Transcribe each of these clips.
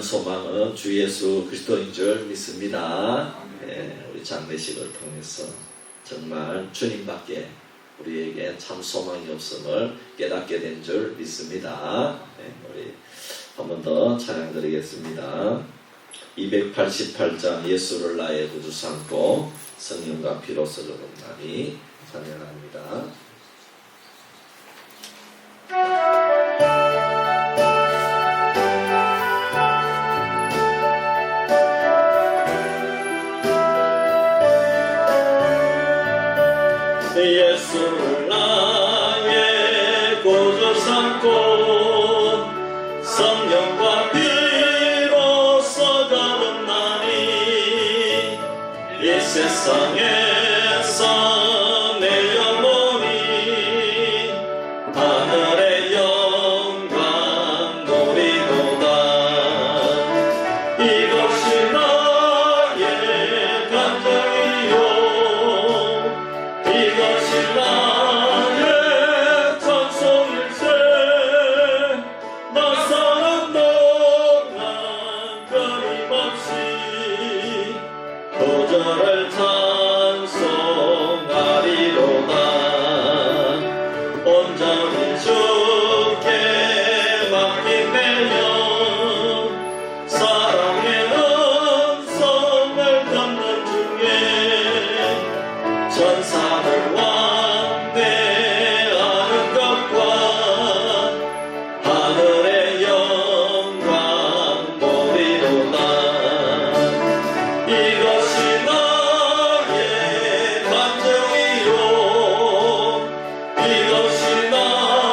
소망은 주 예수 그리스도인 줄 믿습니다. 우리 장례식을 통해서 정말 주님밖에 우리에게 참 소망이 없음을 깨닫게 된 줄 믿습니다. 우리 한 번 더 찬양 드리겠습니다. 288장 예수를 나의 구주 삼고 성령과 피로써 거듭나니 찬양합니다. 예수를 나의 구주 삼고 성령과 피로써 거듭나니 이 세상에서 내 영혼이 하늘의 영광 누리도다. 이것이 나의 간증이요 이것이 나의 찬송일세. 나 사는 동안 끊임없이 구주를 찬송하리로다. 온전히 주께 맡긴 내 영 사랑의 음성을 듣는 중에 천사를 완배하는 것과 하늘의 영광 보리로다. 이것이 나의 간증이요 이것이 나의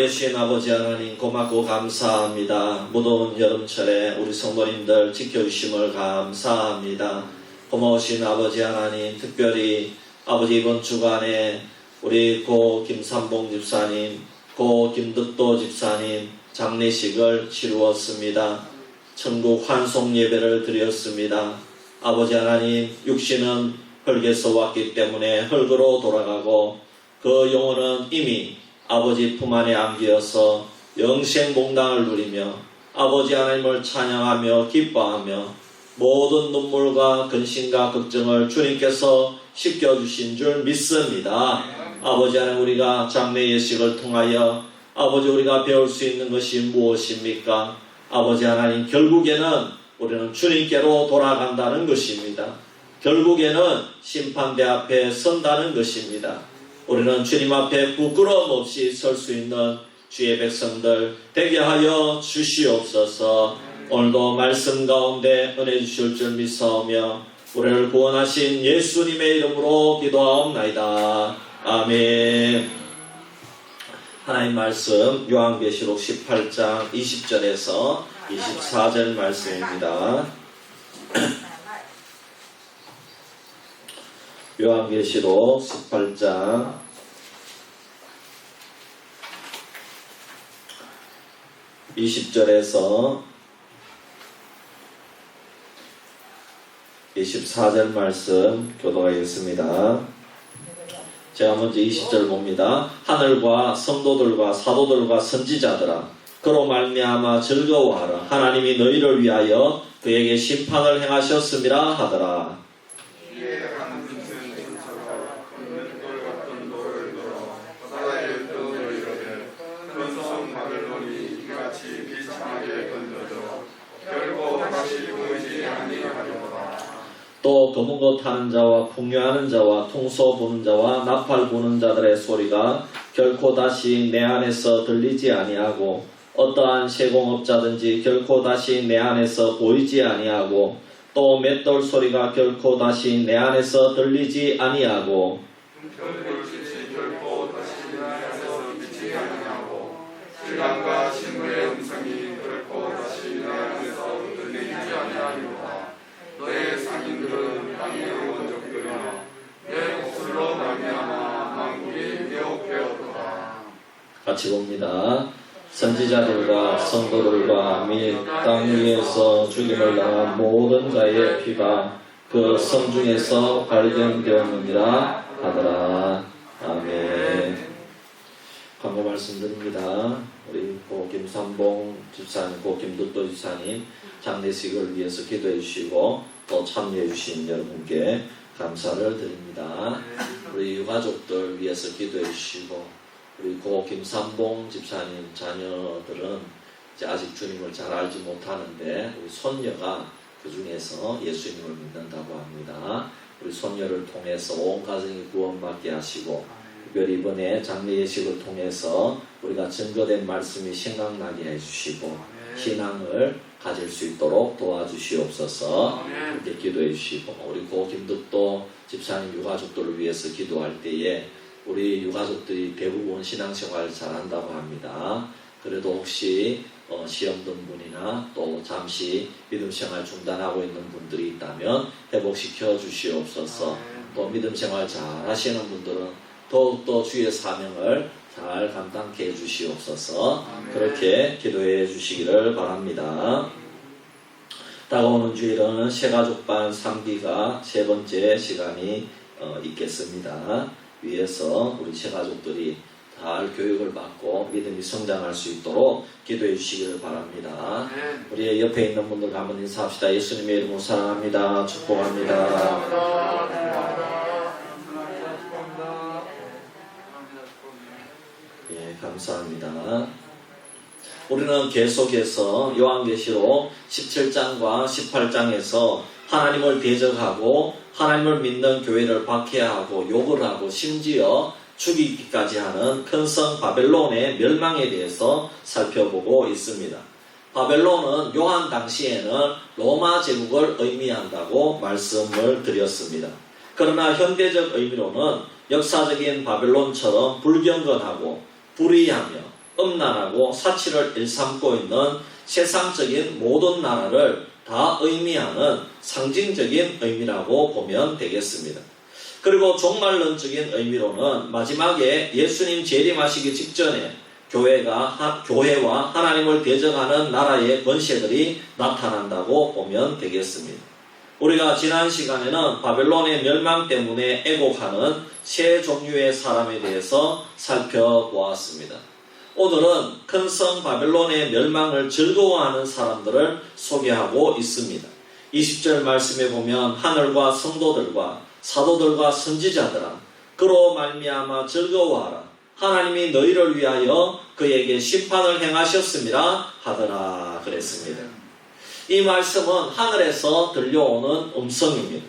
되신 아버지 하나님 고맙고 감사합니다. 무더운 여름철에 우리 성도님들 지켜주심을 감사합니다. 고마우신 아버지 하나님, 특별히 아버지 이번 주간에 우리 고 김삼봉 집사님, 고 김득도 집사님 장례식을 치루었습니다. 천국 환송 예배를 드렸습니다. 아버지 하나님, 육신은 흙에서 왔기 때문에 흙으로 돌아가고 그 영혼은 이미 아버지 품 안에 안기어서 영생몽당을 누리며 아버지 하나님을 찬양하며 기뻐하며 모든 눈물과 근심과 걱정을 주님께서 씻겨주신 줄 믿습니다. 아버지 하나님, 우리가 장례 예식을 통하여 아버지 우리가 배울 수 있는 것이 무엇입니까? 아버지 하나님, 결국에는 우리는 주님께로 돌아간다는 것입니다. 결국에는 심판대 앞에 선다는 것입니다. 우리는 주님 앞에 부끄러움 없이 설 수 있는 주의 백성들 되게 하여 주시옵소서. 오늘도 말씀 가운데 은혜 주실 줄 믿사오며 우리를 구원하신 예수님의 이름으로 기도하옵나이다. 아멘. 하나님 말씀 요한계시록 18장 20절에서 24절 말씀입니다. 요한계시록 18장 20절에서 24절 말씀 교독하겠습니다. 제가 먼저 20절 봅니다. 하늘과 성도들과 사도들과 선지자들아, 그로 말미암아 즐거워하라. 하나님이 너희를 위하여 그에게 심판을 행하셨음이라 하더라. 또 검은 것 타는 자와 풍요하는 자와 통소 부는 자와 나팔 부는 자들의 소리가 결코 다시 내 안에서 들리지 아니하고 어떠한 세공업자든지 결코 다시 내 안에서 보이지 아니하고 또 맷돌 소리가 결코 다시 내 안에서 들리지 아니하고 결코 다시 내 안에서 미치지 아니하고 신랑과 신부의 음성이 결코 다시 내 안에서 들리지 아니하리로다. 너의 상인들은 땅의 원족들이나 내 목술로 말미암아 만국이 매혹되었도다. 같이 봅니다. 선지자들과 성도들과 및 땅 위에서 죽임을 당한 모든 자의 피가 그 성중에서 발견되었느니라 하더라. 아멘. 광고 말씀드립니다. 우리 고 김삼봉 집사님, 고 김득도 집사님 장례식을 위해서 기도해 주시고 또 참여해 주신 여러분께 감사를 드립니다. 우리 유가족들 위해서 기도해 주시고 우리 고 김삼봉 집사님 자녀들은 이제 아직 주님을 잘 알지 못하는데 우리 손녀가 그 중에서 예수님을 믿는다고 합니다. 우리 손녀를 통해서 온 가정이 구원받게 하시고 특별히 이번에 장례 예식을 통해서 우리가 증거된 말씀이 생각나게 해주시고 신앙을 가질 수 있도록 도와주시옵소서. 이렇게 기도해 주시고 우리 고 김득도 집사님 유가족들을 위해서 기도할 때에 우리 유가족들이 대부분 신앙생활을 잘한다고 합니다. 그래도 혹시 시험 든 분이나 또 잠시 믿음생활 중단하고 있는 분들이 있다면 회복시켜 주시옵소서. 또 믿음생활 잘 하시는 분들은 더욱더 주의 사명을 잘 감당케 해주시옵소서. 그렇게 기도해 주시기를 바랍니다. 다가오는 주일은 새가족반 3기가 세 번째 시간이 있겠습니다. 위에서 우리 새가족들이 잘 교육을 받고 믿음이 성장할 수 있도록 기도해 주시기를 바랍니다. 우리 옆에 있는 분들과 한번 인사합시다. 예수님의 이름으로 사랑합니다. 축복합니다. 예, 감사합니다. 우리는 계속해서 요한계시록 17장과 18장에서 하나님을 대적하고 하나님을 믿는 교회를 박해하고 욕을 하고 심지어 죽이기까지 하는 큰 성 바벨론의 멸망에 대해서 살펴보고 있습니다. 바벨론은 요한 당시에는 로마 제국을 의미한다고 말씀을 드렸습니다. 그러나 현대적 의미로는 역사적인 바벨론처럼 불경건하고 불의하며 음란하고 사치를 일삼고 있는 세상적인 모든 나라를 다 의미하는 상징적인 의미라고 보면 되겠습니다. 그리고 종말론적인 의미로는 마지막에 예수님 재림하시기 직전에 교회와 하나님을 대적하는 나라의 권세들이 나타난다고 보면 되겠습니다. 우리가 지난 시간에는 바벨론의 멸망 때문에 애곡하는 세 종류의 사람에 대해서 살펴보았습니다. 오늘은 큰 성 바벨론의 멸망을 즐거워하는 사람들을 소개하고 있습니다. 20절 말씀에 보면 하늘과 성도들과 사도들과 선지자들아 그로 말미암아 즐거워하라. 하나님이 너희를 위하여 그에게 심판을 행하셨음이라 하더라 그랬습니다. 이 말씀은 하늘에서 들려오는 음성입니다.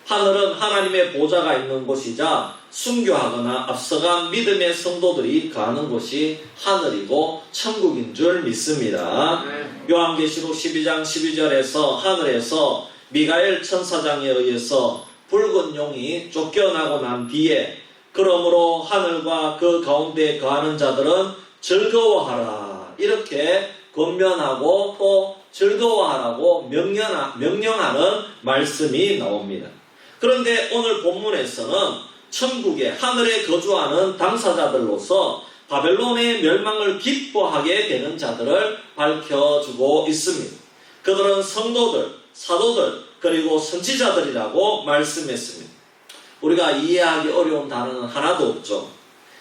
하늘은 하나님의 보좌가 있는 곳이자 순교하거나 앞서간 믿음의 성도들이 가는 곳이 하늘이고 천국인 줄 믿습니다. 요한계시록 12장 12절에서 하늘에서 미가엘 천사장에 의해서 붉은 용이 쫓겨나고 난 뒤에 그러므로 하늘과 그 가운데 거하는 자들은 즐거워하라 이렇게 권면하고 또 즐거워하라고 명령하는 말씀이 나옵니다. 그런데 오늘 본문에서는 천국의 하늘에 거주하는 당사자들로서 바벨론의 멸망을 기뻐하게 되는 자들을 밝혀주고 있습니다. 그들은 성도들, 사도들, 그리고 선지자들이라고 말씀했습니다. 우리가 이해하기 어려운 단어는 하나도 없죠.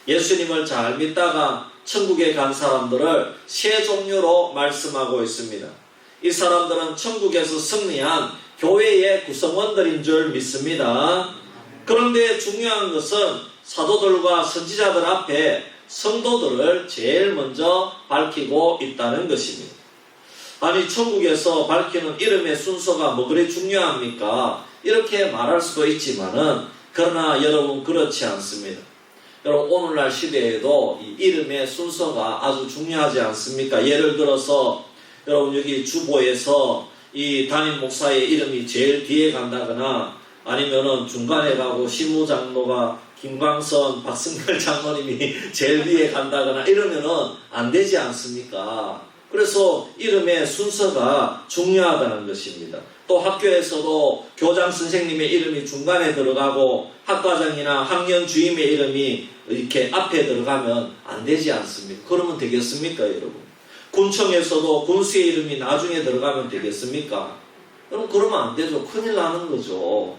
예수님을 잘 믿다가 천국에 간 사람들을 세 종류로 말씀하고 있습니다. 이 사람들은 천국에서 승리한 교회의 구성원들인 줄 믿습니다. 그런데 중요한 것은 사도들과 선지자들 앞에 성도들을 제일 먼저 밝히고 있다는 것입니다. 아니 천국에서 밝히는 이름의 순서가 뭐 그리 중요합니까? 이렇게 말할 수도 있지만은 그러나 여러분 그렇지 않습니다. 여러분 오늘날 시대에도 이 이름의 순서가 아주 중요하지 않습니까? 예를 들어서 여러분 여기 주보에서 이 담임 목사의 이름이 제일 뒤에 간다거나 아니면은 중간에 가고 시무장로가 김광선, 박승렬 장로님이 제일 뒤에 간다거나 이러면은 안 되지 않습니까? 그래서 이름의 순서가 중요하다는 것입니다. 또 학교에서도 교장 선생님의 이름이 중간에 들어가고 학과장이나 학년 주임의 이름이 이렇게 앞에 들어가면 안 되지 않습니까? 그러면 되겠습니까, 여러분? 군청에서도 군수의 이름이 나중에 들어가면 되겠습니까? 여러분 그러면 안 되죠. 큰일 나는 거죠.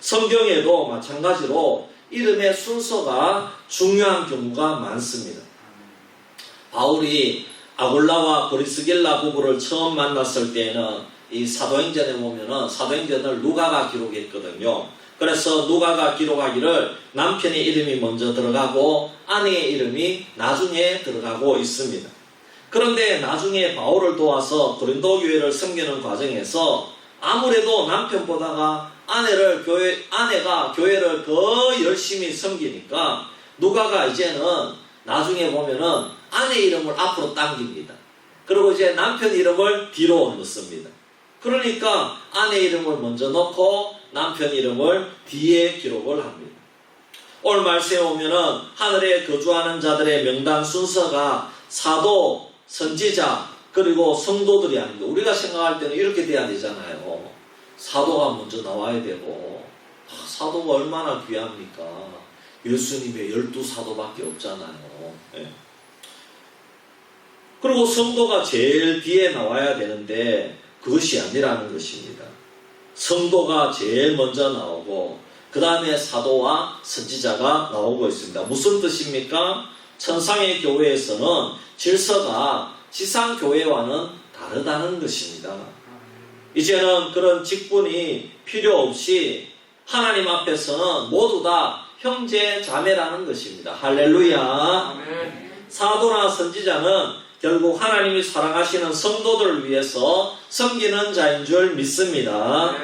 성경에도 마찬가지로 이름의 순서가 중요한 경우가 많습니다. 바울이 아굴라와 브리스길라 부부를 처음 만났을 때는 이 사도행전에 보면은 사도행전을 누가가 기록했거든요. 그래서 누가가 기록하기를 남편의 이름이 먼저 들어가고 아내의 이름이 나중에 들어가고 있습니다. 그런데 나중에 바울을 도와서 고린도 교회를 섬기는 과정에서 아무래도 남편보다가 아내가 교회를 더 열심히 섬기니까 누가가 이제는 나중에 보면은 아내 이름을 앞으로 당깁니다. 그리고 이제 남편 이름을 뒤로 넣습니다. 그러니까 아내 이름을 먼저 넣고 남편 이름을 뒤에 기록을 합니다. 오늘 말씀에 보면은 하늘에 거주하는 자들의 명단 순서가 사도, 선지자, 그리고 성도들이 아닙니다. 우리가 생각할 때는 이렇게 돼야 되잖아요. 사도가 먼저 나와야 되고, 사도가 얼마나 귀합니까? 예수님의 12사도밖에 없잖아요. 네. 그리고 성도가 제일 뒤에 나와야 되는데 그것이 아니라는 것입니다. 성도가 제일 먼저 나오고 그 다음에 사도와 선지자가 나오고 있습니다. 무슨 뜻입니까? 천상의 교회에서는 질서가 지상 교회와는 다르다는 것입니다. 이제는 그런 직분이 필요 없이 하나님 앞에서는 모두 다 형제 자매라는 것입니다. 할렐루야. 사도나 선지자는 결국 하나님이 사랑하시는 성도들을 위해서 섬기는 자인 줄 믿습니다.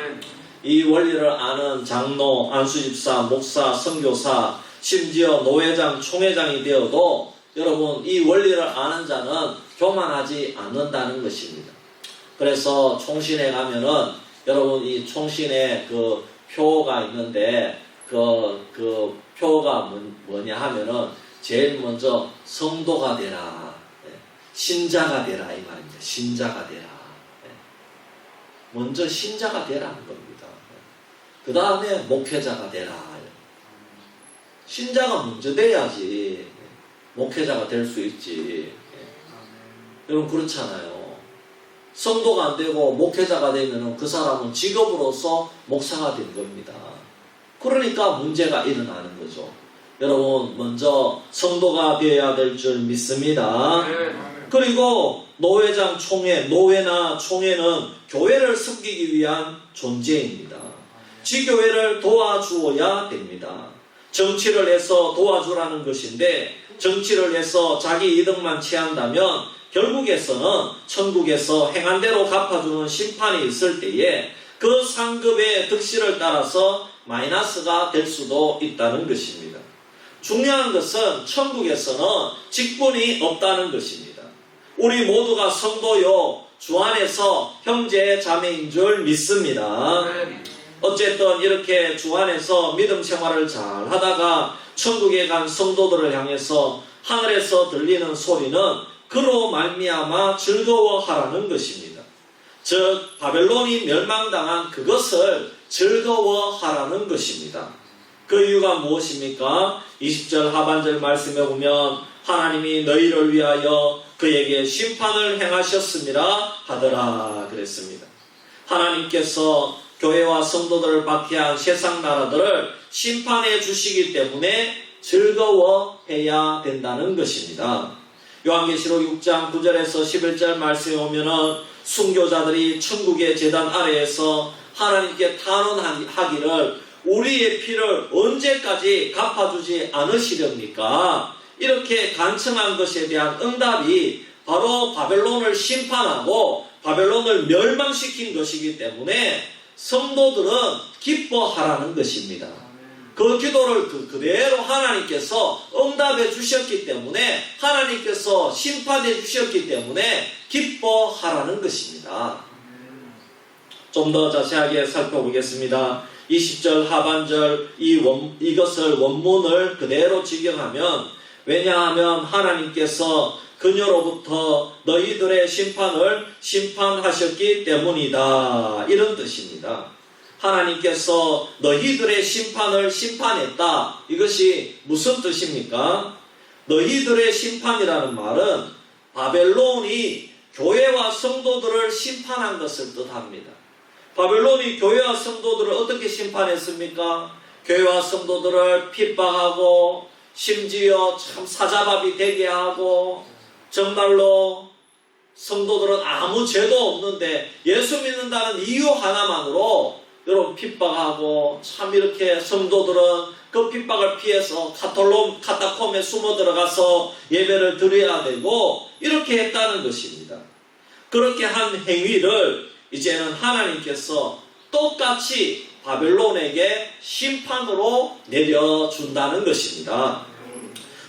이 원리를 아는 장로, 안수집사, 목사, 선교사, 심지어 노회장, 총회장이 되어도 여러분 이 원리를 아는 자는 교만하지 않는다는 것입니다. 그래서 총신에 가면은 여러분 이 총신에 그 표가 있는데 그 표가 뭐냐 하면은 제일 먼저 성도가 되라, 신자가 되라 이 말입니다. 신자가 되라. 먼저 신자가 되라는 겁니다. 그 다음에 목회자가 되라. 신자가 먼저 돼야지 목회자가 될 수 있지. 여러분 그렇잖아요. 성도가 안 되고 목회자가 되면 그 사람은 직업으로서 목사가 된 겁니다. 그러니까 문제가 일어나는 거죠. 여러분 먼저 성도가 되어야 될 줄 믿습니다. 그리고 노회장 총회, 노회나 총회는 교회를 섬기기 위한 존재입니다. 지교회를 도와주어야 됩니다. 정치를 해서 도와주라는 것인데 정치를 해서 자기 이득만 취한다면 결국에서는 천국에서 행한 대로 갚아주는 심판이 있을 때에 그 상급의 득실을 따라서 마이너스가 될 수도 있다는 것입니다. 중요한 것은 천국에서는 직분이 없다는 것입니다. 우리 모두가 성도요 주 안에서 형제 자매인 줄 믿습니다. 어쨌든 이렇게 주 안에서 믿음 생활을 잘 하다가 천국에 간 성도들을 향해서 하늘에서 들리는 소리는 그로 말미암아 즐거워하라는 것입니다. 즉 바벨론이 멸망당한 그것을 즐거워하라는 것입니다. 그 이유가 무엇입니까? 20절 하반절 말씀에 보면 하나님이 너희를 위하여 그에게 심판을 행하셨음이라 하더라 그랬습니다. 하나님께서 교회와 성도들을 박해한 세상 나라들을 심판해 주시기 때문에 즐거워해야 된다는 것입니다. 요한계시록 6장 9절에서 11절 말씀에 오면은 순교자들이 천국의 제단 아래에서 하나님께 탄원하기를 우리의 피를 언제까지 갚아주지 않으시렵니까? 이렇게 간청한 것에 대한 응답이 바로 바벨론을 심판하고 바벨론을 멸망시킨 것이기 때문에 성도들은 기뻐하라는 것입니다. 그 기도를 그대로 하나님께서 응답해 주셨기 때문에 하나님께서 심판해 주셨기 때문에 기뻐하라는 것입니다. 좀 더 자세하게 살펴보겠습니다. 20절 하반절 이것을 원문을 그대로 직역하면 왜냐하면 하나님께서 그녀로부터 너희들의 심판을 심판하셨기 때문이다. 이런 뜻입니다. 하나님께서 너희들의 심판을 심판했다. 이것이 무슨 뜻입니까? 너희들의 심판이라는 말은 바벨론이 교회와 성도들을 심판한 것을 뜻합니다. 바벨론이 교회와 성도들을 어떻게 심판했습니까? 교회와 성도들을 핍박하고 심지어 참 사자밥이 되게 하고 정말로 성도들은 아무 죄도 없는데 예수 믿는다는 이유 하나만으로 여러분 핍박하고 참 이렇게 성도들은 그 핍박을 피해서 카타콤에 숨어 들어가서 예배를 드려야 되고 이렇게 했다는 것입니다. 그렇게 한 행위를 이제는 하나님께서 똑같이 바벨론에게 심판으로 내려준다는 것입니다.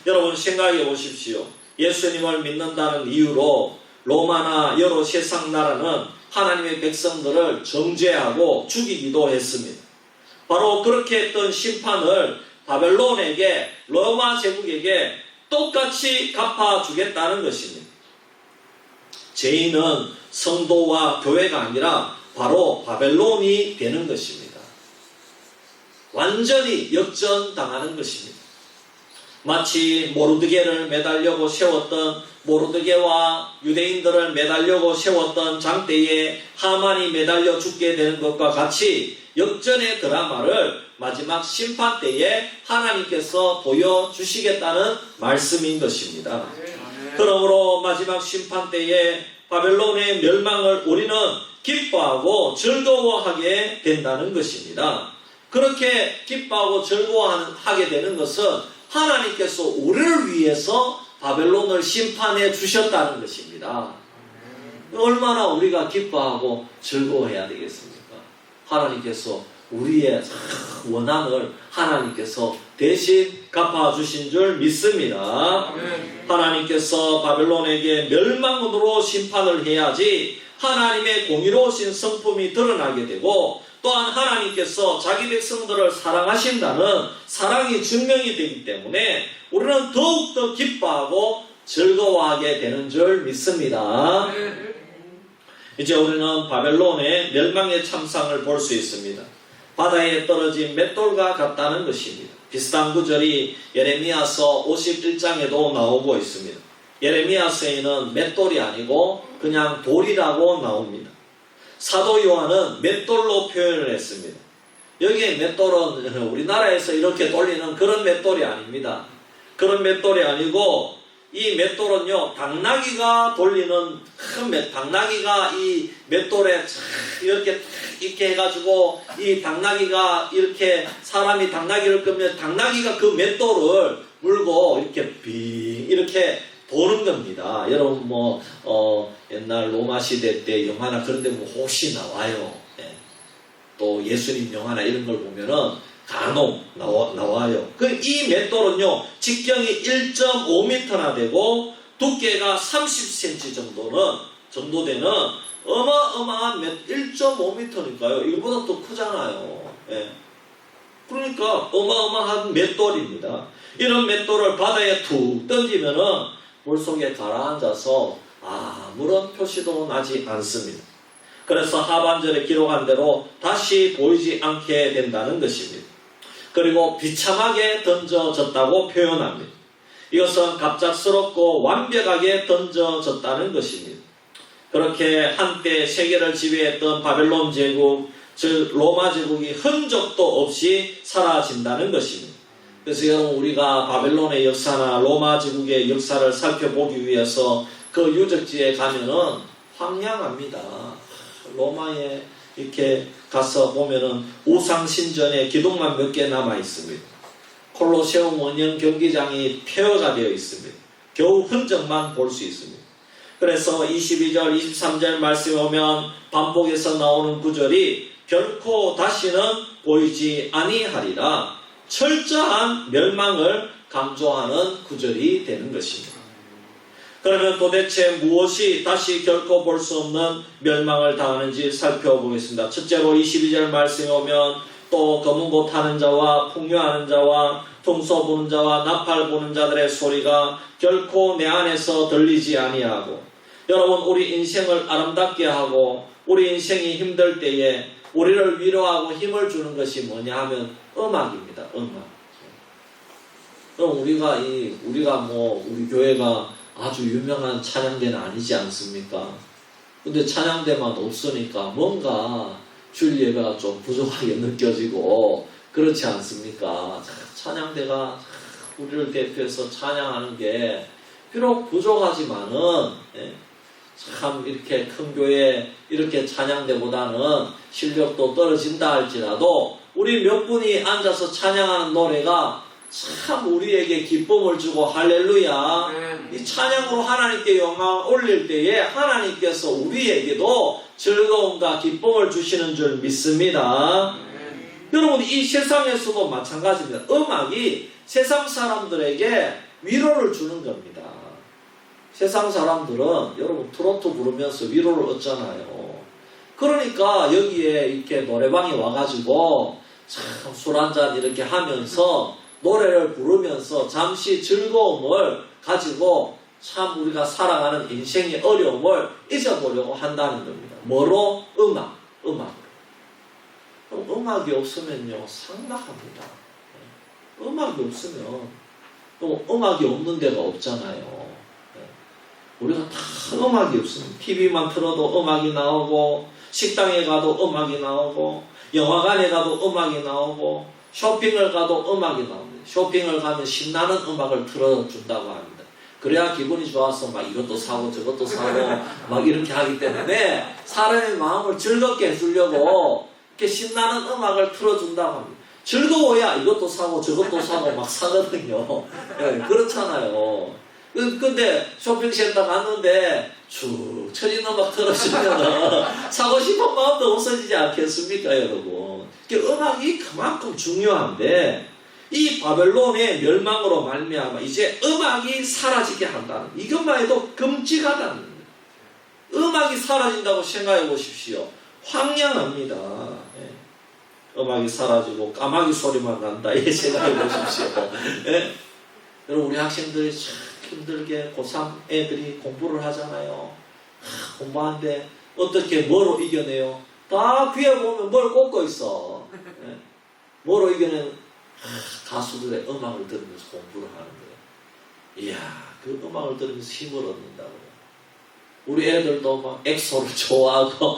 여러분 생각해 보십시오. 예수님을 믿는다는 이유로 로마나 여러 세상 나라는 하나님의 백성들을 정죄하고 죽이기도 했습니다. 바로 그렇게 했던 심판을 바벨론에게 로마 제국에게 똑같이 갚아주겠다는 것입니다. 죄인은 성도와 교회가 아니라 바로 바벨론이 되는 것입니다. 완전히 역전당하는 것입니다. 마치 모르드게를 매달려고 세웠던 모르드게와 유대인들을 매달려고 세웠던 장대에 하만이 매달려 죽게 되는 것과 같이 역전의 드라마를 마지막 심판 때에 하나님께서 보여주시겠다는 말씀인 것입니다. 그러므로 마지막 심판 때에 바벨론의 멸망을 우리는 기뻐하고 즐거워하게 된다는 것입니다. 그렇게 기뻐하고 즐거워하게 되는 것은 하나님께서 우리를 위해서 바벨론을 심판해 주셨다는 것입니다. 얼마나 우리가 기뻐하고 즐거워해야 되겠습니까? 하나님께서 우리의 원한을 하나님께서 대신 갚아주신 줄 믿습니다. 하나님께서 바벨론에게 멸망으로 심판을 해야지 하나님의 공의로우신 성품이 드러나게 되고 또한 하나님께서 자기 백성들을 사랑하신다는 사랑이 증명이 되기 때문에 우리는 더욱더 기뻐하고 즐거워하게 되는 줄 믿습니다. 이제 우리는 바벨론의 멸망의 참상을 볼 수 있습니다. 바다에 떨어진 맷돌과 같다는 것입니다. 비슷한 구절이 예레미야서 51장에도 나오고 있습니다. 예레미야서에는 맷돌이 아니고 그냥 돌이라고 나옵니다. 사도 요한은 맷돌로 표현을 했습니다. 여기에 맷돌은 우리나라에서 이렇게 돌리는 그런 맷돌이 아닙니다. 그런 맷돌이 아니고 이 맷돌은요, 당나귀가 돌리는 큰 당나귀가 이 맷돌에 이렇게 해가지고 이 당나귀가 이렇게 사람이 당나귀를 끄면 당나귀가 그 맷돌을 물고 이렇게 이렇게 도는 겁니다. 여러분 옛날 로마 시대 때 영화나 그런 데 보면 혹시 나와요. 예. 또 예수님 영화나 이런 걸 보면은 간혹 나와요. 이 맷돌은요, 직경이 1.5m나 되고 두께가 30cm 정도 되는 어마어마한 1.5m니까요. 이거보다 더 크잖아요. 예. 그러니까 어마어마한 맷돌입니다. 이런 맷돌을 바다에 툭 던지면은 물속에 가라앉아서 아무런 표시도 나지 않습니다. 그래서 하반절에 기록한 대로 다시 보이지 않게 된다는 것입니다. 그리고 비참하게 던져졌다고 표현합니다. 이것은 갑작스럽고 완벽하게 던져졌다는 것입니다. 그렇게 한때 세계를 지배했던 바벨론 제국, 즉 로마 제국이 흔적도 없이 사라진다는 것입니다. 그래서 여러분, 우리가 바벨론의 역사나 로마 제국의 역사를 살펴보기 위해서 그 유적지에 가면은 황량합니다. 로마에 이렇게 가서 보면은 우상신전에 기둥만 몇 개 남아 있습니다. 콜로세움 원형 경기장이 폐허가 되어 있습니다. 겨우 흔적만 볼 수 있습니다. 그래서 22절, 23절 말씀에 오면 반복해서 나오는 구절이 결코 다시는 보이지 아니하리라, 철저한 멸망을 강조하는 구절이 되는 것입니다. 그러면 도대체 무엇이 다시 결코 볼 수 없는 멸망을 당하는지 살펴보겠습니다. 첫째로 22절 말씀에 오면 또 검은 옷 하는 자와 풍요하는 자와 통소 부는 자와 나팔 부는 자들의 소리가 결코 내 안에서 들리지 아니하고, 여러분, 우리 인생을 아름답게 하고 우리 인생이 힘들 때에 우리를 위로하고 힘을 주는 것이 뭐냐 하면 음악입니다. 음악. 그럼 우리가 우리 교회가 아주 유명한 찬양대는 아니지 않습니까? 근데 찬양대만 없으니까 뭔가 주일 예배가 좀 부족하게 느껴지고 그렇지 않습니까? 찬양대가 우리를 대표해서 찬양하는 게 비록 부족하지만은 참 이렇게 큰 교회 이렇게 찬양대보다는 실력도 떨어진다 할지라도 우리 몇 분이 앉아서 찬양하는 노래가 참 우리에게 기쁨을 주고 할렐루야. 이 찬양으로 하나님께 영광 올릴 때에 하나님께서 우리에게도 즐거움과 기쁨을 주시는 줄 믿습니다. 여러분, 이 세상에서도 마찬가지입니다. 음악이 세상 사람들에게 위로를 주는 겁니다. 세상 사람들은 여러분 트로트 부르면서 위로를 얻잖아요. 그러니까 여기에 이렇게 노래방에 와가지고 참 술 한잔 이렇게 하면서 노래를 부르면서 잠시 즐거움을 가지고 참 우리가 살아가는 인생의 어려움을 잊어보려고 한다는 겁니다. 뭐로? 음악으로. 음악이 없으면요, 상막합니다. 음악이 없으면 또 음악이 없는 데가 없잖아요. 우리가 다 음악이 없으면 TV만 틀어도 음악이 나오고, 식당에 가도 음악이 나오고, 영화관에 가도 음악이 나오고, 쇼핑을 가도 음악이 나옵니다. 쇼핑을 가면 신나는 음악을 틀어준다고 합니다. 그래야 기분이 좋아서 막 이것도 사고 저것도 사고 막 이렇게 하기 때문에 사람의 마음을 즐겁게 해주려고 이렇게 신나는 음악을 틀어준다고 합니다. 즐거워야 이것도 사고 저것도 사고 막 사거든요. 네, 그렇잖아요. 근데 쇼핑센터 갔는데 쭉 처진 음악 틀어주면 사고 싶은 마음도 없어지지 않겠습니까, 여러분? 음악이 그만큼 중요한데 이 바벨론의 멸망으로 말미암아 이제 음악이 사라지게 한다는, 이것만 해도 끔찍하다는 겁니다. 음악이 사라진다고 생각해 보십시오. 황량합니다. 음악이 사라지고 까마귀 소리만 난다. 이 생각해 보십시오. 예? 여러분 우리 학생들이 참 힘들게 고3 애들이 공부를 하잖아요. 공부하는데 어떻게 뭐로 이겨내요? 다 귀에 보면 뭘 꽂고 있어. 예? 뭐로 이겨내는 가수들의 음악을 들으면서 공부를 하는 거예요. 이야, 그 음악을 들으면서 힘을 얻는다고요. 우리 애들도 막 엑소를 좋아하고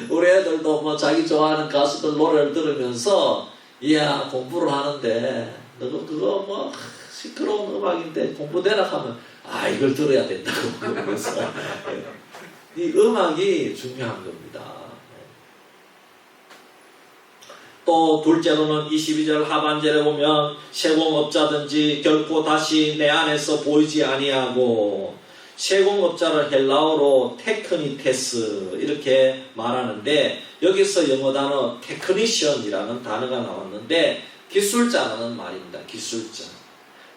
우리 애들도 뭐 자기 좋아하는 가수들 노래를 들으면서 이야 공부를 하는데 그거 뭐 시끄러운 음악인데 공부되라 하면 아 이걸 들어야 된다고 그러면서 이 음악이 중요한 겁니다. 또 둘째로는 22절 하반절에 보면 세공업자든지 결코 다시 내 안에서 보이지 아니하고, 세공업자를 헬라어로 테크니테스 이렇게 말하는데 여기서 영어 단어 테크니션이라는 단어가 나왔는데 기술자라는 말입니다. 기술자.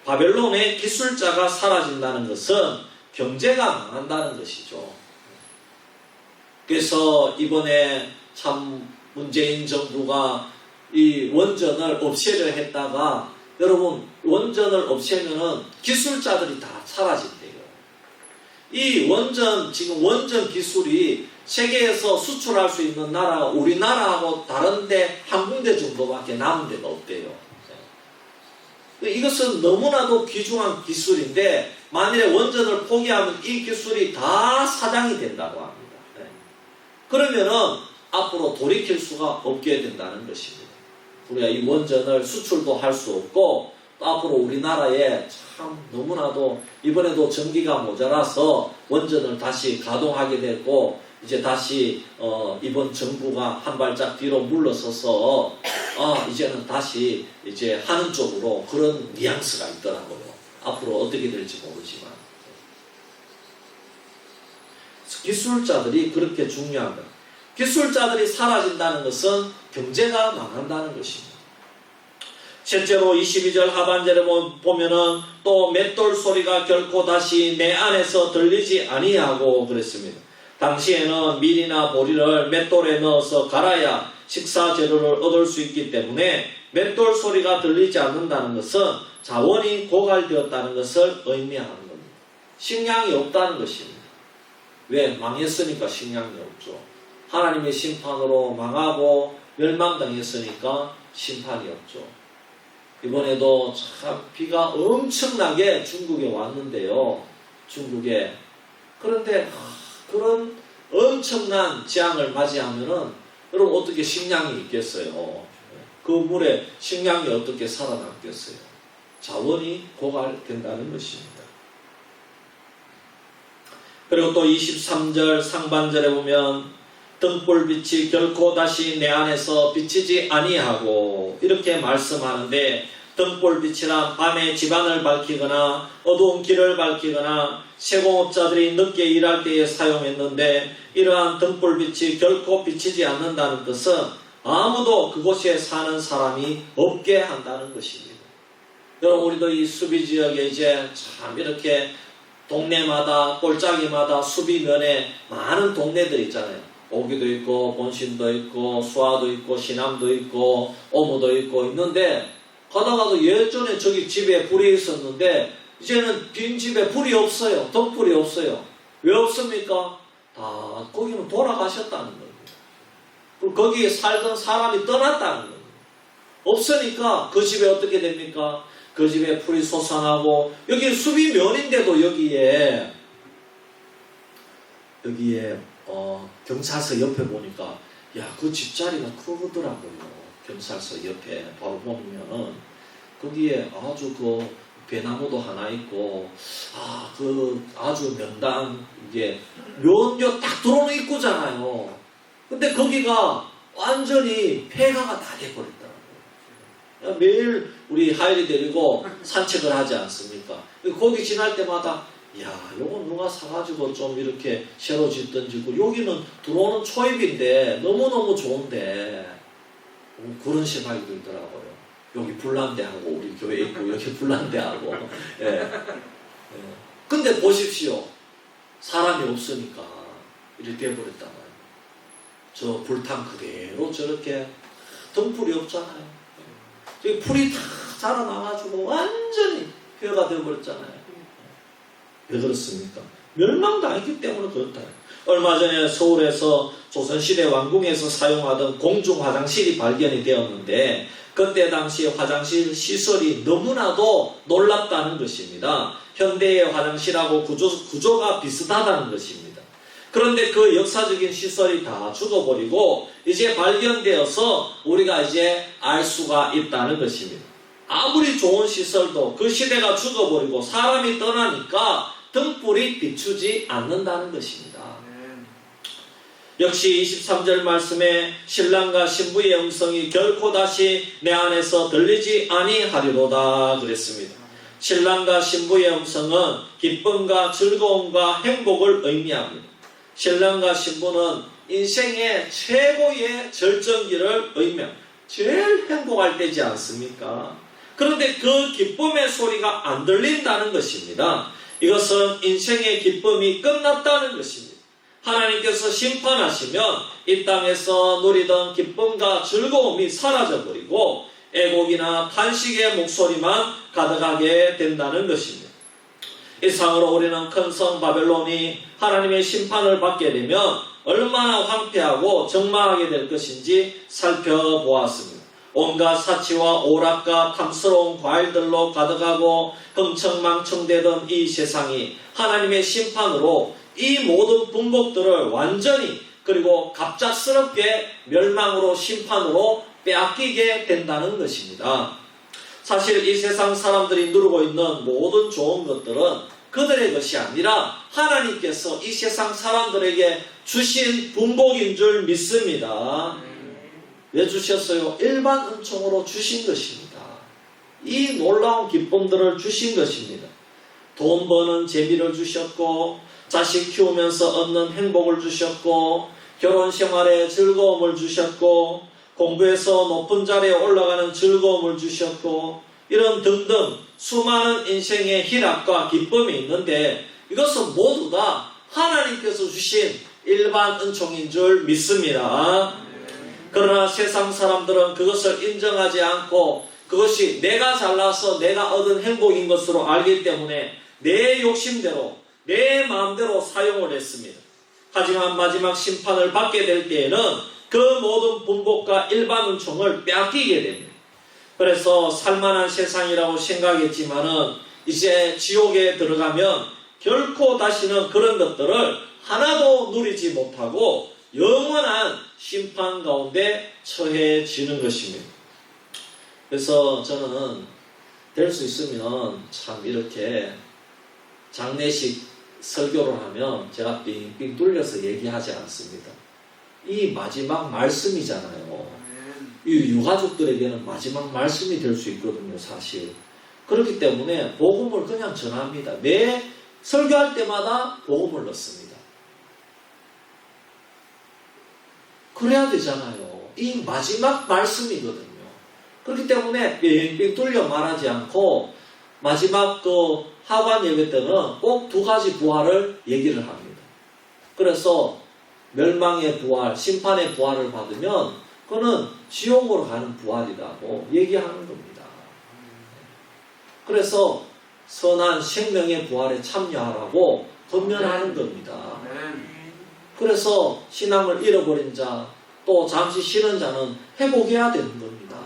바벨론의 기술자가 사라진다는 것은 경제가 망한다는 것이죠. 그래서 이번에 참 문재인 정부가 이 원전을 없애려 했다가 여러분 원전을 없애면은 기술자들이 다 사라진대요. 이 원전 지금 원전 기술이 세계에서 수출할 수 있는 나라가 우리나라하고 다른데 한 군데 정도밖에 남은 데가 없대요. 이것은 너무나도 귀중한 기술인데 만일에 원전을 포기하면 이 기술이 다 사장이 된다고 합니다. 그러면은 앞으로 돌이킬 수가 없게 된다는 것입니다. 우리가 이 원전을 수출도 할 수 없고 또 앞으로 우리나라에 참 너무나도 이번에도 전기가 모자라서 원전을 다시 가동하게 됐고 이제 다시 이번 정부가 한 발짝 뒤로 물러서서 이제는 다시 이제 하는 쪽으로 그런 뉘앙스가 있더라고요. 앞으로 어떻게 될지 모르지만 기술자들이 그렇게 중요한 거예요. 기술자들이 사라진다는 것은 경제가 망한다는 것입니다. 실제로 22절 하반절에 보면은 또 맷돌 소리가 결코 다시 내 안에서 들리지 아니하고 그랬습니다. 당시에는 밀이나 보리를 맷돌에 넣어서 갈아야 식사 재료를 얻을 수 있기 때문에 맷돌 소리가 들리지 않는다는 것은 자원이 고갈되었다는 것을 의미하는 겁니다. 식량이 없다는 것입니다. 왜? 망했으니까 식량이 없죠. 하나님의 심판으로 망하고 멸망당했으니까 심판이 없죠. 이번에도 참 비가 엄청나게 중국에 왔는데요. 중국에. 그런데 그런 엄청난 재앙을 맞이하면은 여러분 어떻게 식량이 있겠어요? 그 물에 식량이 어떻게 살아남겠어요? 자원이 고갈된다는 것입니다. 그리고 또 23절 상반절에 보면 등불빛이 결코 다시 내 안에서 비치지 아니하고 이렇게 말씀하는데 등불빛이란 밤에 집안을 밝히거나 어두운 길을 밝히거나 세공업자들이 늦게 일할 때에 사용했는데 이러한 등불빛이 결코 비치지 않는다는 것은 아무도 그곳에 사는 사람이 없게 한다는 것입니다. 여러분 우리도 이 수비지역에 이제 참 이렇게 동네마다 골짜기마다 수비면에 많은 동네들 있잖아요. 오기도 있고 본신도 있고 수아도 있고 신암도 있고 오무도 있고 있는데 가다가도 예전에 저기 집에 불이 있었는데 이제는 빈 집에 불이 없어요. 덕불이 없어요. 왜 없습니까? 다 거기는 돌아가셨다는 겁니다. 그리고 거기에 살던 사람이 떠났다는 겁니다. 없으니까 그 집에 어떻게 됩니까? 그 집에 불이 솟아나고 여기 수비면인데도 여기에 경찰서 옆에 보니까 그 집자리가 크더라고요. 경찰서 옆에 바로 보면은 거기에 아주 그 배나무도 하나 있고 그 아주 명당 이게 면교 딱 들어오는 입구잖아요. 근데 거기가 완전히 폐가가 다 돼버렸더라고요. 매일 우리 하율이 데리고 산책을 하지 않습니까? 거기 지날 때마다 요건 누가 사가지고 좀 이렇게 새로 짓든지 여기는 들어오는 초입인데 너무너무 좋은데 그런 생각이 들더라고요. 여기 불난데하고 우리 교회 있고 여기 불난데하고 근데 보십시오. 사람이 없으니까 이렇게 돼버렸단 말이에요. 저 불탕 그대로 저렇게 등풀이 없잖아요. 저기 풀이 다 자라나가지고 완전히 폐허가 되어버렸잖아요. 왜 그렇습니까? 멸망당했기 때문에 그렇다. 얼마 전에 서울에서 조선시대 왕궁에서 사용하던 공중 화장실이 발견이 되었는데 그때 당시 화장실 시설이 너무나도 놀랍다는 것입니다. 현대의 화장실하고 구조가 비슷하다는 것입니다. 그런데 그 역사적인 시설이 다 죽어버리고 이제 발견되어서 우리가 이제 알 수가 있다는 것입니다. 아무리 좋은 시설도 그 시대가 죽어버리고 사람이 떠나니까 등불이 비추지 않는다는 것입니다. 역시 23절 말씀에 신랑과 신부의 음성이 결코 다시 내 안에서 들리지 아니하리로다 그랬습니다. 신랑과 신부의 음성은 기쁨과 즐거움과 행복을 의미합니다. 신랑과 신부는 인생의 최고의 절정기를 의미합니다. 제일 행복할 때지 않습니까? 그런데 그 기쁨의 소리가 안 들린다는 것입니다. 이것은 인생의 기쁨이 끝났다는 것입니다. 하나님께서 심판하시면 이 땅에서 누리던 기쁨과 즐거움이 사라져버리고 애곡이나 탄식의 목소리만 가득하게 된다는 것입니다. 이상으로 우리는 큰 성 바벨론이 하나님의 심판을 받게 되면 얼마나 황폐하고 적망하게 될 것인지 살펴보았습니다. 온갖 사치와 오락과 탐스러운 과일들로 가득하고 흥청망청되던 이 세상이 하나님의 심판으로 이 모든 분복들을 완전히 그리고 갑작스럽게 멸망으로 심판으로 빼앗기게 된다는 것입니다. 사실 이 세상 사람들이 누리고 있는 모든 좋은 것들은 그들의 것이 아니라 하나님께서 이 세상 사람들에게 주신 분복인 줄 믿습니다. 왜 주셨어요? 일반 은총으로 주신 것입니다. 이 놀라운 기쁨들을 주신 것입니다. 돈 버는 재미를 주셨고 자식 키우면서 얻는 행복을 주셨고 결혼 생활에 즐거움을 주셨고 공부해서 높은 자리에 올라가는 즐거움을 주셨고 이런 등등 수많은 인생의 희락과 기쁨이 있는데 이것은 모두 다 하나님께서 주신 일반 은총인 줄 믿습니다. 그러나 세상 사람들은 그것을 인정하지 않고 그것이 내가 잘나서 내가 얻은 행복인 것으로 알기 때문에 내 욕심대로 내 마음대로 사용을 했습니다. 하지만 마지막 심판을 받게 될 때에는 그 모든 분복과 일반 은총을 빼앗기게 됩니다. 그래서 살만한 세상이라고 생각했지만은 이제 지옥에 들어가면 결코 다시는 그런 것들을 하나도 누리지 못하고 영원한 심판 가운데 처해지는 것입니다. 그래서 저는 될 수 있으면 참 이렇게 장례식 설교를 하면 제가 빙빙 돌려서 얘기하지 않습니다. 이 마지막 말씀이잖아요. 이 유가족들에게는 마지막 말씀이 될 수 있거든요, 사실. 그렇기 때문에 복음을 그냥 전합니다. 매 설교할 때마다 복음을 넣습니다. 그래야 되잖아요. 이 마지막 말씀이거든요. 그렇기 때문에 빙빙 돌려 말하지 않고 마지막 그 하관 예배 때는 꼭 두 가지 부활을 얘기를 합니다. 그래서 멸망의 부활, 심판의 부활을 받으면 그거는 지옥으로 가는 부활이라고 얘기하는 겁니다. 그래서 선한 생명의 부활에 참여하라고 권면하는 겁니다. 그래서 신앙을 잃어버린 자, 또 잠시 쉬는 자는 회복해야 되는 겁니다.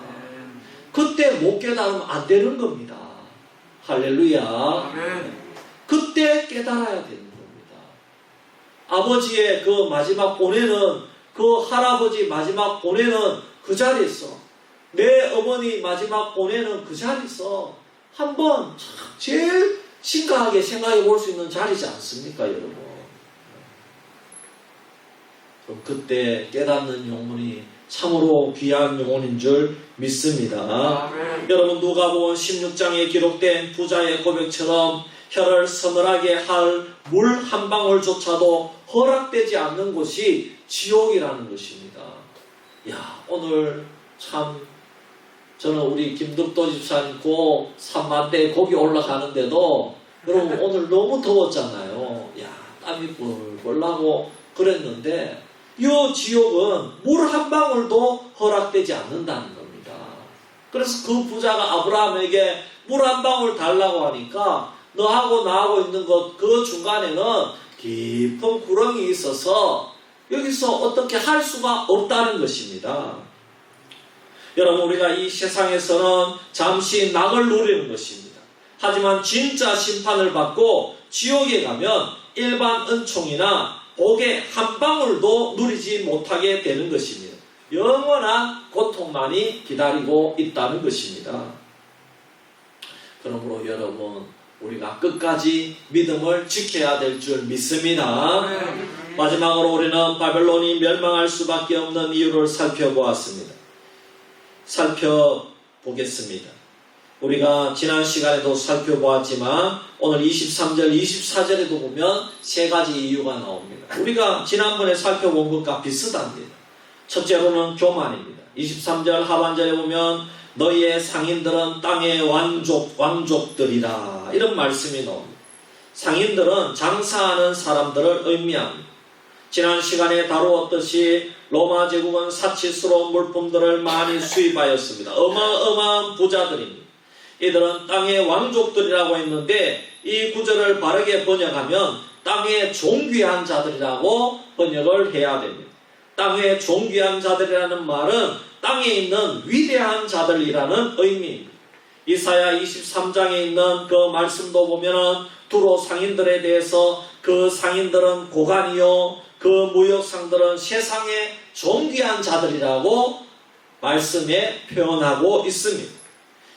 그때 못 깨달으면 안 되는 겁니다. 할렐루야. 그때 깨달아야 되는 겁니다. 아버지의 그 마지막 보내는 그 할아버지 마지막 보내는 그 자리에서 내 어머니 마지막 보내는 그 자리에서 한번 제일 심각하게 생각해 볼 수 있는 자리지 않습니까, 여러분? 그때 깨닫는 영혼이 참으로 귀한 영혼인 줄 믿습니다. 여러분 누가복음 16장에 기록된 부자의 고백처럼 혀를 서늘하게 할 물 한 방울조차도 허락되지 않는 곳이 지옥이라는 것입니다. 야, 오늘 참 저는 우리 김덕도 집사님 고 산만대 거기 올라가는데도 여러분 오늘 너무 더웠잖아요. 야, 땀이 뻘뻘 나고 그랬는데 이 지옥은 물 한 방울도 허락되지 않는다는 겁니다. 그래서 그 부자가 아브라함에게 물 한 방울 달라고 하니까 너하고 나하고 있는 것 그 중간에는 깊은 구렁이 있어서 여기서 어떻게 할 수가 없다는 것입니다. 여러분, 우리가 이 세상에서는 잠시 낙을 누리는 것입니다. 하지만 진짜 심판을 받고 지옥에 가면 일반 은총이나 복의 한 방울도 누리지 못하게 되는 것입니다. 영원한 고통만이 기다리고 있다는 것입니다. 그러므로 여러분, 우리가 끝까지 믿음을 지켜야 될 줄 믿습니다. 마지막으로 우리는 바벨론이 멸망할 수밖에 없는 이유를 살펴보았습니다. 살펴보겠습니다. 우리가 지난 시간에도 살펴보았지만 오늘 23절, 24절에도 보면 세 가지 이유가 나옵니다. 우리가 지난번에 살펴본 것과 비슷합니다. 첫째로는 교만입니다. 23절 하반절에 보면 너희의 상인들은 땅의 왕족들이라 이런 말씀이 나옵니다. 상인들은 장사하는 사람들을 의미합니다. 지난 시간에 다루었듯이 로마 제국은 사치스러운 물품들을 많이 수입하였습니다. 어마어마한 부자들입니다. 이들은 땅의 왕족들이라고 했는데 이 구절을 바르게 번역하면 땅의 존귀한 자들이라고 번역을 해야 됩니다. 땅의 존귀한 자들이라는 말은 땅에 있는 위대한 자들이라는 의미입니다. 이사야 23장에 있는 그 말씀도 보면은 두로 상인들에 대해서 그 상인들은 고관이요 그 무역상들은 세상의 존귀한 자들이라고 말씀에 표현하고 있습니다.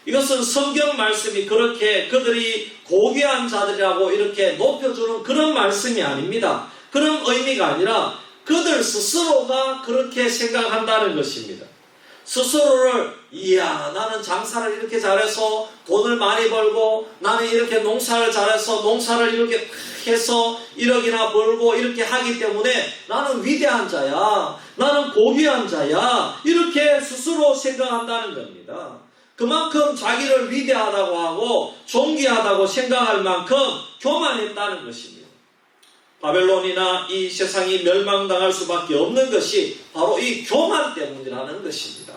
이것은 성경 말씀이 그렇게 그들이 고귀한 자들이라고 이렇게 높여주는 그런 말씀이 아닙니다. 그런 의미가 아니라 그들 스스로가 그렇게 생각한다는 것입니다. 스스로를 이야 나는 장사를 이렇게 잘해서 돈을 많이 벌고 나는 이렇게 농사를 잘해서 농사를 이렇게 해서 1억이나 벌고 이렇게 하기 때문에 나는 위대한 자야 나는 고귀한 자야 이렇게 스스로 생각한다는 겁니다. 그만큼 자기를 위대하다고 하고 존귀하다고 생각할 만큼 교만했다는 것입니다. 바벨론이나 이 세상이 멸망당할 수밖에 없는 것이 바로 이 교만 때문이라는 것입니다.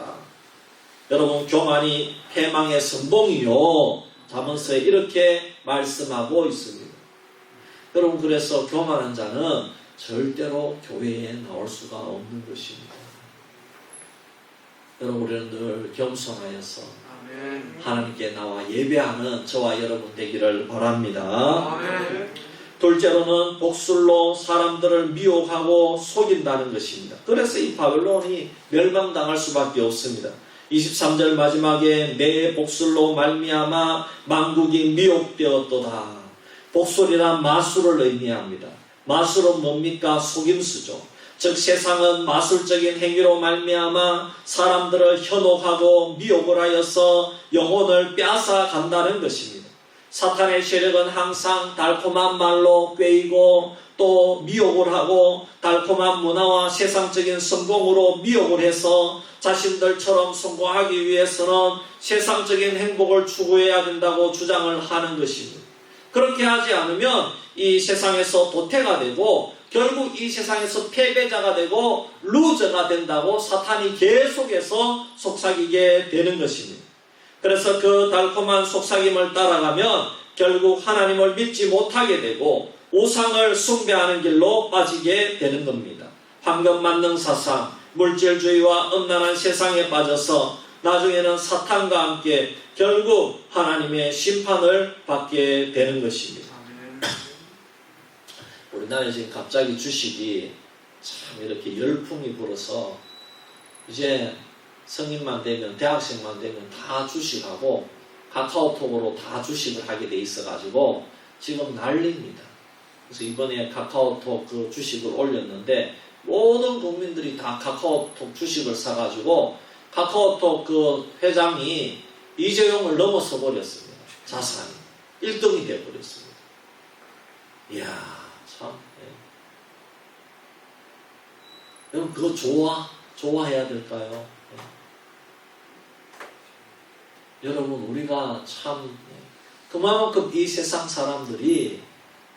여러분, 교만이 패망의 선봉이요 잠언서에 이렇게 말씀하고 있습니다. 여러분, 그래서 교만한 자는 절대로 교회에 나올 수가 없는 것입니다. 여러분, 우리는 늘 겸손하여서 하나님께 나와 예배하는 저와 여러분 되기를 바랍니다. 둘째로는 복술로 사람들을 미혹하고 속인다는 것입니다. 그래서 이 바벨론이 멸망당할 수밖에 없습니다. 23절 마지막에 내 복술로 말미암아 만국이 미혹되었도다. 복술이란 마술을 의미합니다. 마술은 뭡니까? 속임수죠. 즉 세상은 마술적인 행위로 말미암아 사람들을 현혹하고 미혹을 하여서 영혼을 빼앗아 간다는 것입니다. 사탄의 세력은 항상 달콤한 말로 꿰이고 또 미혹을 하고 달콤한 문화와 세상적인 성공으로 미혹을 해서 자신들처럼 성공하기 위해서는 세상적인 행복을 추구해야 된다고 주장을 하는 것입니다. 그렇게 하지 않으면 이 세상에서 도태가 되고 결국 이 세상에서 패배자가 되고 루저가 된다고 사탄이 계속해서 속삭이게 되는 것입니다. 그래서 그 달콤한 속삭임을 따라가면 결국 하나님을 믿지 못하게 되고 우상을 숭배하는 길로 빠지게 되는 겁니다. 황금만능 사상, 물질주의와 음란한 세상에 빠져서 나중에는 사탄과 함께 결국 하나님의 심판을 받게 되는 것입니다. 우리나라에 지금 갑자기 주식이 참 이렇게 열풍이 불어서 이제 성인만 되면 대학생만 되면 다 주식하고 카카오톡으로 다 주식을 하게 돼 있어가지고 지금 난리입니다. 그래서 이번에 카카오톡 그 주식을 올렸는데 모든 국민들이 다 카카오톡 주식을 사가지고 카카오톡 그 회장이 이재용을 넘어서 버렸습니다. 자산이 1등이 되어버렸습니다. 이야 참. 여러분 그거 좋아해야 될까요? 여러분 우리가 참 그만큼 이 세상 사람들이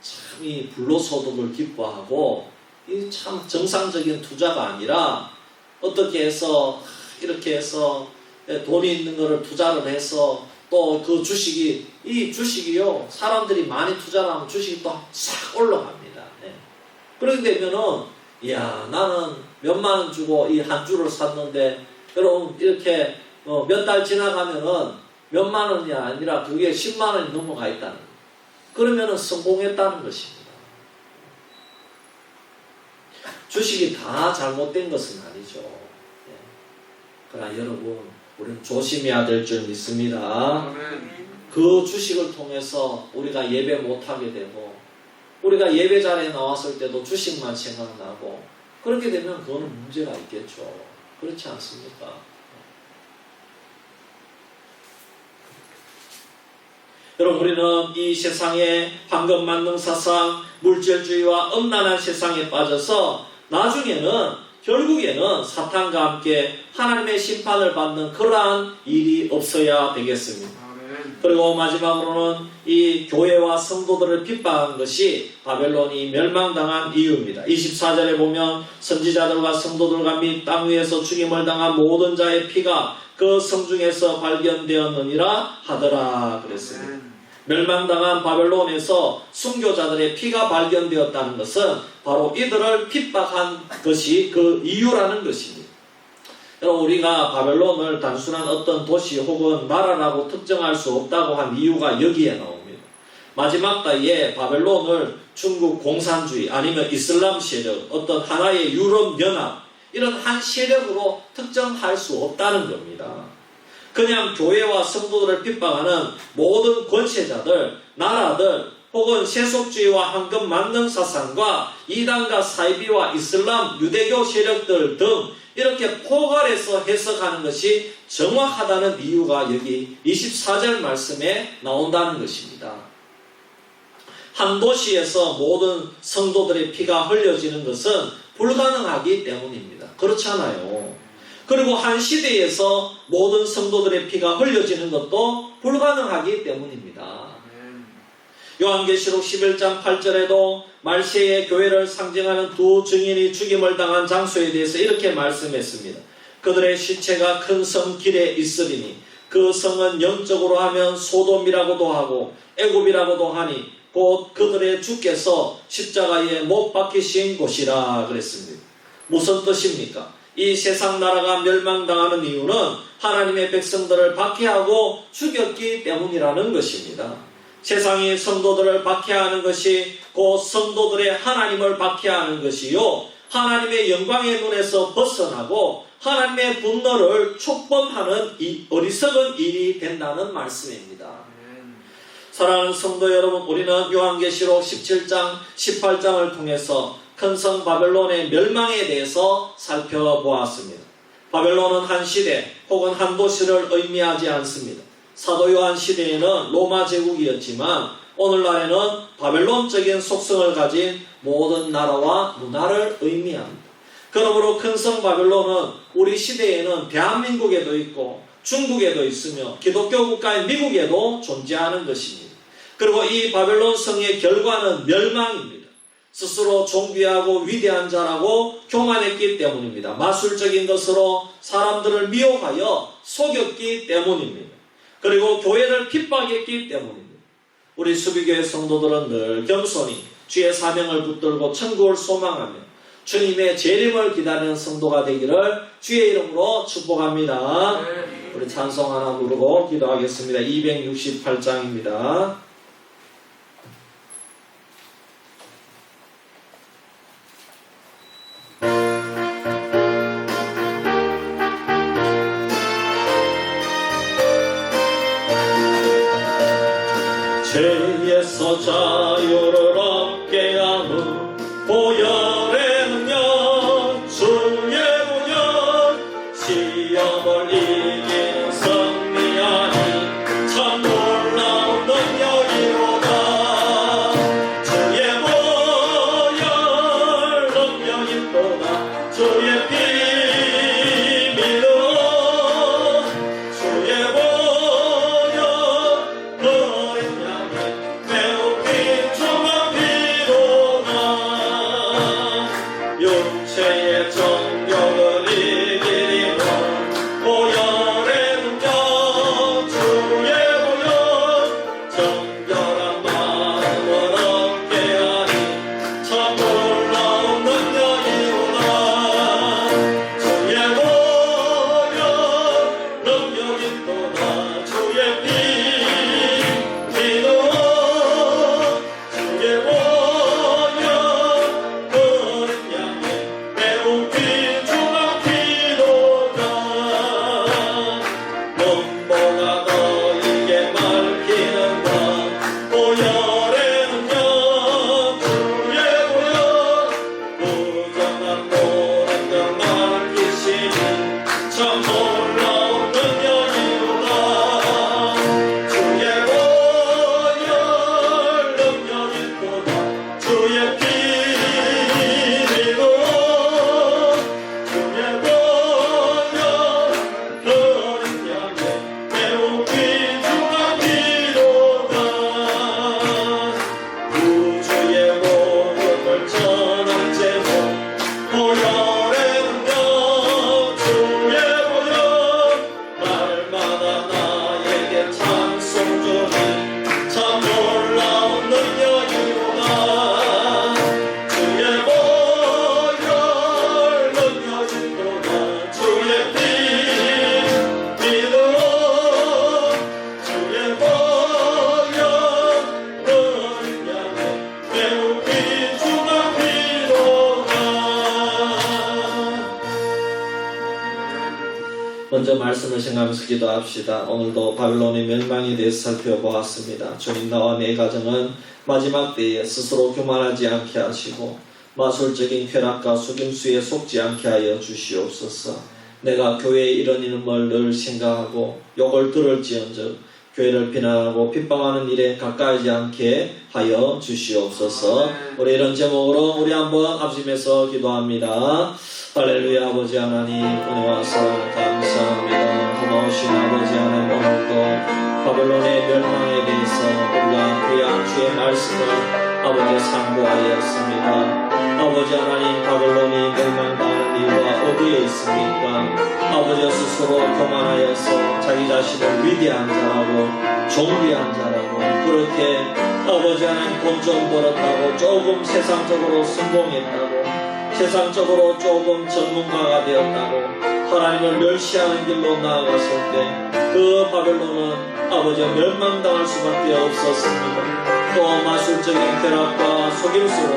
참 이 불로소득을 기뻐하고 이 참 정상적인 투자가 아니라 어떻게 해서 이렇게 해서 돈이 있는 거를 투자를 해서 또 그 주식이 이 주식이요 사람들이 많이 투자를 하면 주식이 또 싹 올라갑니다. 네. 그렇게 되면은 야 나는 몇만 원 주고 이 한 주를 샀는데 여러분 이렇게 몇 달 지나가면은 몇만 원이 아니라 그게 10만 원이 넘어가 있다는 거예요. 그러면은 성공했다는 것입니다. 주식이 다 잘못된 것은 아니죠. 네. 그러나 여러분 우리는 조심해야 될 줄 믿습니다. 아멘. 그 주식을 통해서 우리가 예배 못하게 되고 우리가 예배 자리에 나왔을 때도 주식만 생각나고 그렇게 되면 그거는 문제가 있겠죠. 그렇지 않습니까? 여러분 우리는 이 세상의 황금만능사상 물질주의와 엄난한 세상에 빠져서 나중에는 결국에는 사탄과 함께 하나님의 심판을 받는 그러한 일이 없어야 되겠습니다. 아멘. 그리고 마지막으로는 이 교회와 성도들을 핍박한 것이 바벨론이 멸망당한 이유입니다. 24절에 보면 선지자들과 성도들과 및 땅 위에서 죽임을 당한 모든 자의 피가 그 성중에서 발견되었느니라 하더라 그랬습니다. 멸망당한 바벨론에서 순교자들의 피가 발견되었다는 것은 바로 이들을 핍박한 것이 그 이유라는 것입니다. 여러분 우리가 바벨론을 단순한 어떤 도시 혹은 나라라고 특정할 수 없다고 한 이유가 여기에 나옵니다. 마지막 때에 바벨론을 중국 공산주의 아니면 이슬람 세력 어떤 하나의 유럽 연합 이런 한 세력으로 특정할 수 없다는 겁니다. 그냥 교회와 성도들을 핍박하는 모든 권세자들, 나라들 혹은 세속주의와 황금 만능 사상과 이단과 사이비와 이슬람, 유대교 세력들 등 이렇게 포괄해서 해석하는 것이 정확하다는 이유가 여기 24절 말씀에 나온다는 것입니다. 한 도시에서 모든 성도들의 피가 흘려지는 것은 불가능하기 때문입니다. 그렇잖아요. 그리고 한 시대에서 모든 성도들의 피가 흘려지는 것도 불가능하기 때문입니다. 요한계시록 11장 8절에도 말세의 교회를 상징하는 두 증인이 죽임을 당한 장소에 대해서 이렇게 말씀했습니다. 그들의 시체가 큰 성 길에 있으리니 그 성은 영적으로 하면 소돔이라고도 하고 애굽이라고도 하니 곧 그들의 주께서 십자가에 못 박히신 곳이라 그랬습니다. 무슨 뜻입니까? 이 세상 나라가 멸망당하는 이유는 하나님의 백성들을 박해하고 죽였기 때문이라는 것입니다. 세상이 성도들을 박해하는 것이 곧 성도들의 하나님을 박해하는 것이요 하나님의 영광의 눈에서 벗어나고 하나님의 분노를 촉범하는 이 어리석은 일이 된다는 말씀입니다. 사랑하는 성도 여러분, 우리는 요한계시록 17장 18장을 통해서 큰 성 바벨론의 멸망에 대해서 살펴보았습니다. 바벨론은 한 시대 혹은 한 도시를 의미하지 않습니다. 사도 요한 시대에는 로마 제국이었지만 오늘날에는 바벨론적인 속성을 가진 모든 나라와 문화를 의미합니다. 그러므로 큰 성 바벨론은 우리 시대에는 대한민국에도 있고 중국에도 있으며 기독교 국가인 미국에도 존재하는 것입니다. 그리고 이 바벨론 성의 결과는 멸망입니다. 스스로 존귀하고 위대한 자라고 교만했기 때문입니다. 마술적인 것으로 사람들을 미혹하여 속였기 때문입니다. 그리고 교회를 핍박했기 때문입니다. 우리 수비교회 성도들은 늘 겸손히 주의 사명을 붙들고 천국을 소망하며 주님의 재림을 기다리는 성도가 되기를 주의 이름으로 축복합니다. 우리 찬송 하나 부르고 기도하겠습니다. 268장입니다. 죄에서 자유를 얻게 하는 보혈의 능력 주의 능력 시험을 이기는 승리하니 참 놀라운 능력이로다. 주의 보혈 능력이로다. 주의 피 믿어 주의 보혈 그를 향해 매우 빈 주만 먼저 말씀을 생각하면서 기도합시다. 오늘도 바빌론의 멸망에 대해서 살펴보았습니다. 주님, 나와 내 가정은 마지막 때에 스스로 교만하지 않게 하시고 마술적인 쾌락과 속임수에 속지 않게 하여 주시옵소서. 내가 교회에 이런 이름을 늘 생각하고 욕을 들을지언정 교회를 비난하고 핍박하는 일에 가까이지 않게 하여 주시옵소서. 우리 이런 제목으로 우리 한번 앞심해서 기도합니다. 할렐루야. 아버지 하나님, 은혜와 사랑 감사합니다. 고마우신 아버지 하나님, 오늘도 바벨론의 멸망에 대해서 우리가 귀한 주의 말씀을 아버지 상고하였습니다. 아버지 하나님, 바벨론이 멸망당하는 이유가 어디에 있습니까? 아버지 스스로 교만하여서 자기 자신을 위대한 자라고 존귀한 자라고 그렇게 아버지 하나님 돈 좀 벌었다고 조금 세상적으로 성공했다고 세상적으로 조금 전문가가 되었다고 하나님을 멸시하는 길로 나아갔을 때 그 바벨론은 아버지 멸망당할 수밖에 없었습니다. 또 마술적인 쾌락과 속임수로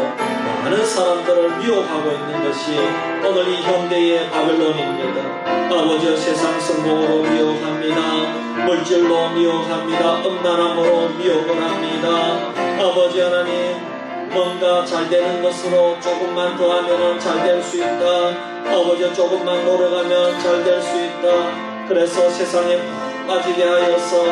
많은 사람들을 미혹하고 있는 것이 오늘 이 현대의 바벨론입니다. 아버지 세상 성공으로 미혹합니다. 물질로 미혹합니다. 음란함으로 미혹을 합니다. 아버지 하나님, 뭔가 잘 되는 것으로 조금만 더 하면 잘 될 수 있다. 아버지 조금만 노력하면 잘 될 수 있다. 그래서 세상에 빠지게 하여서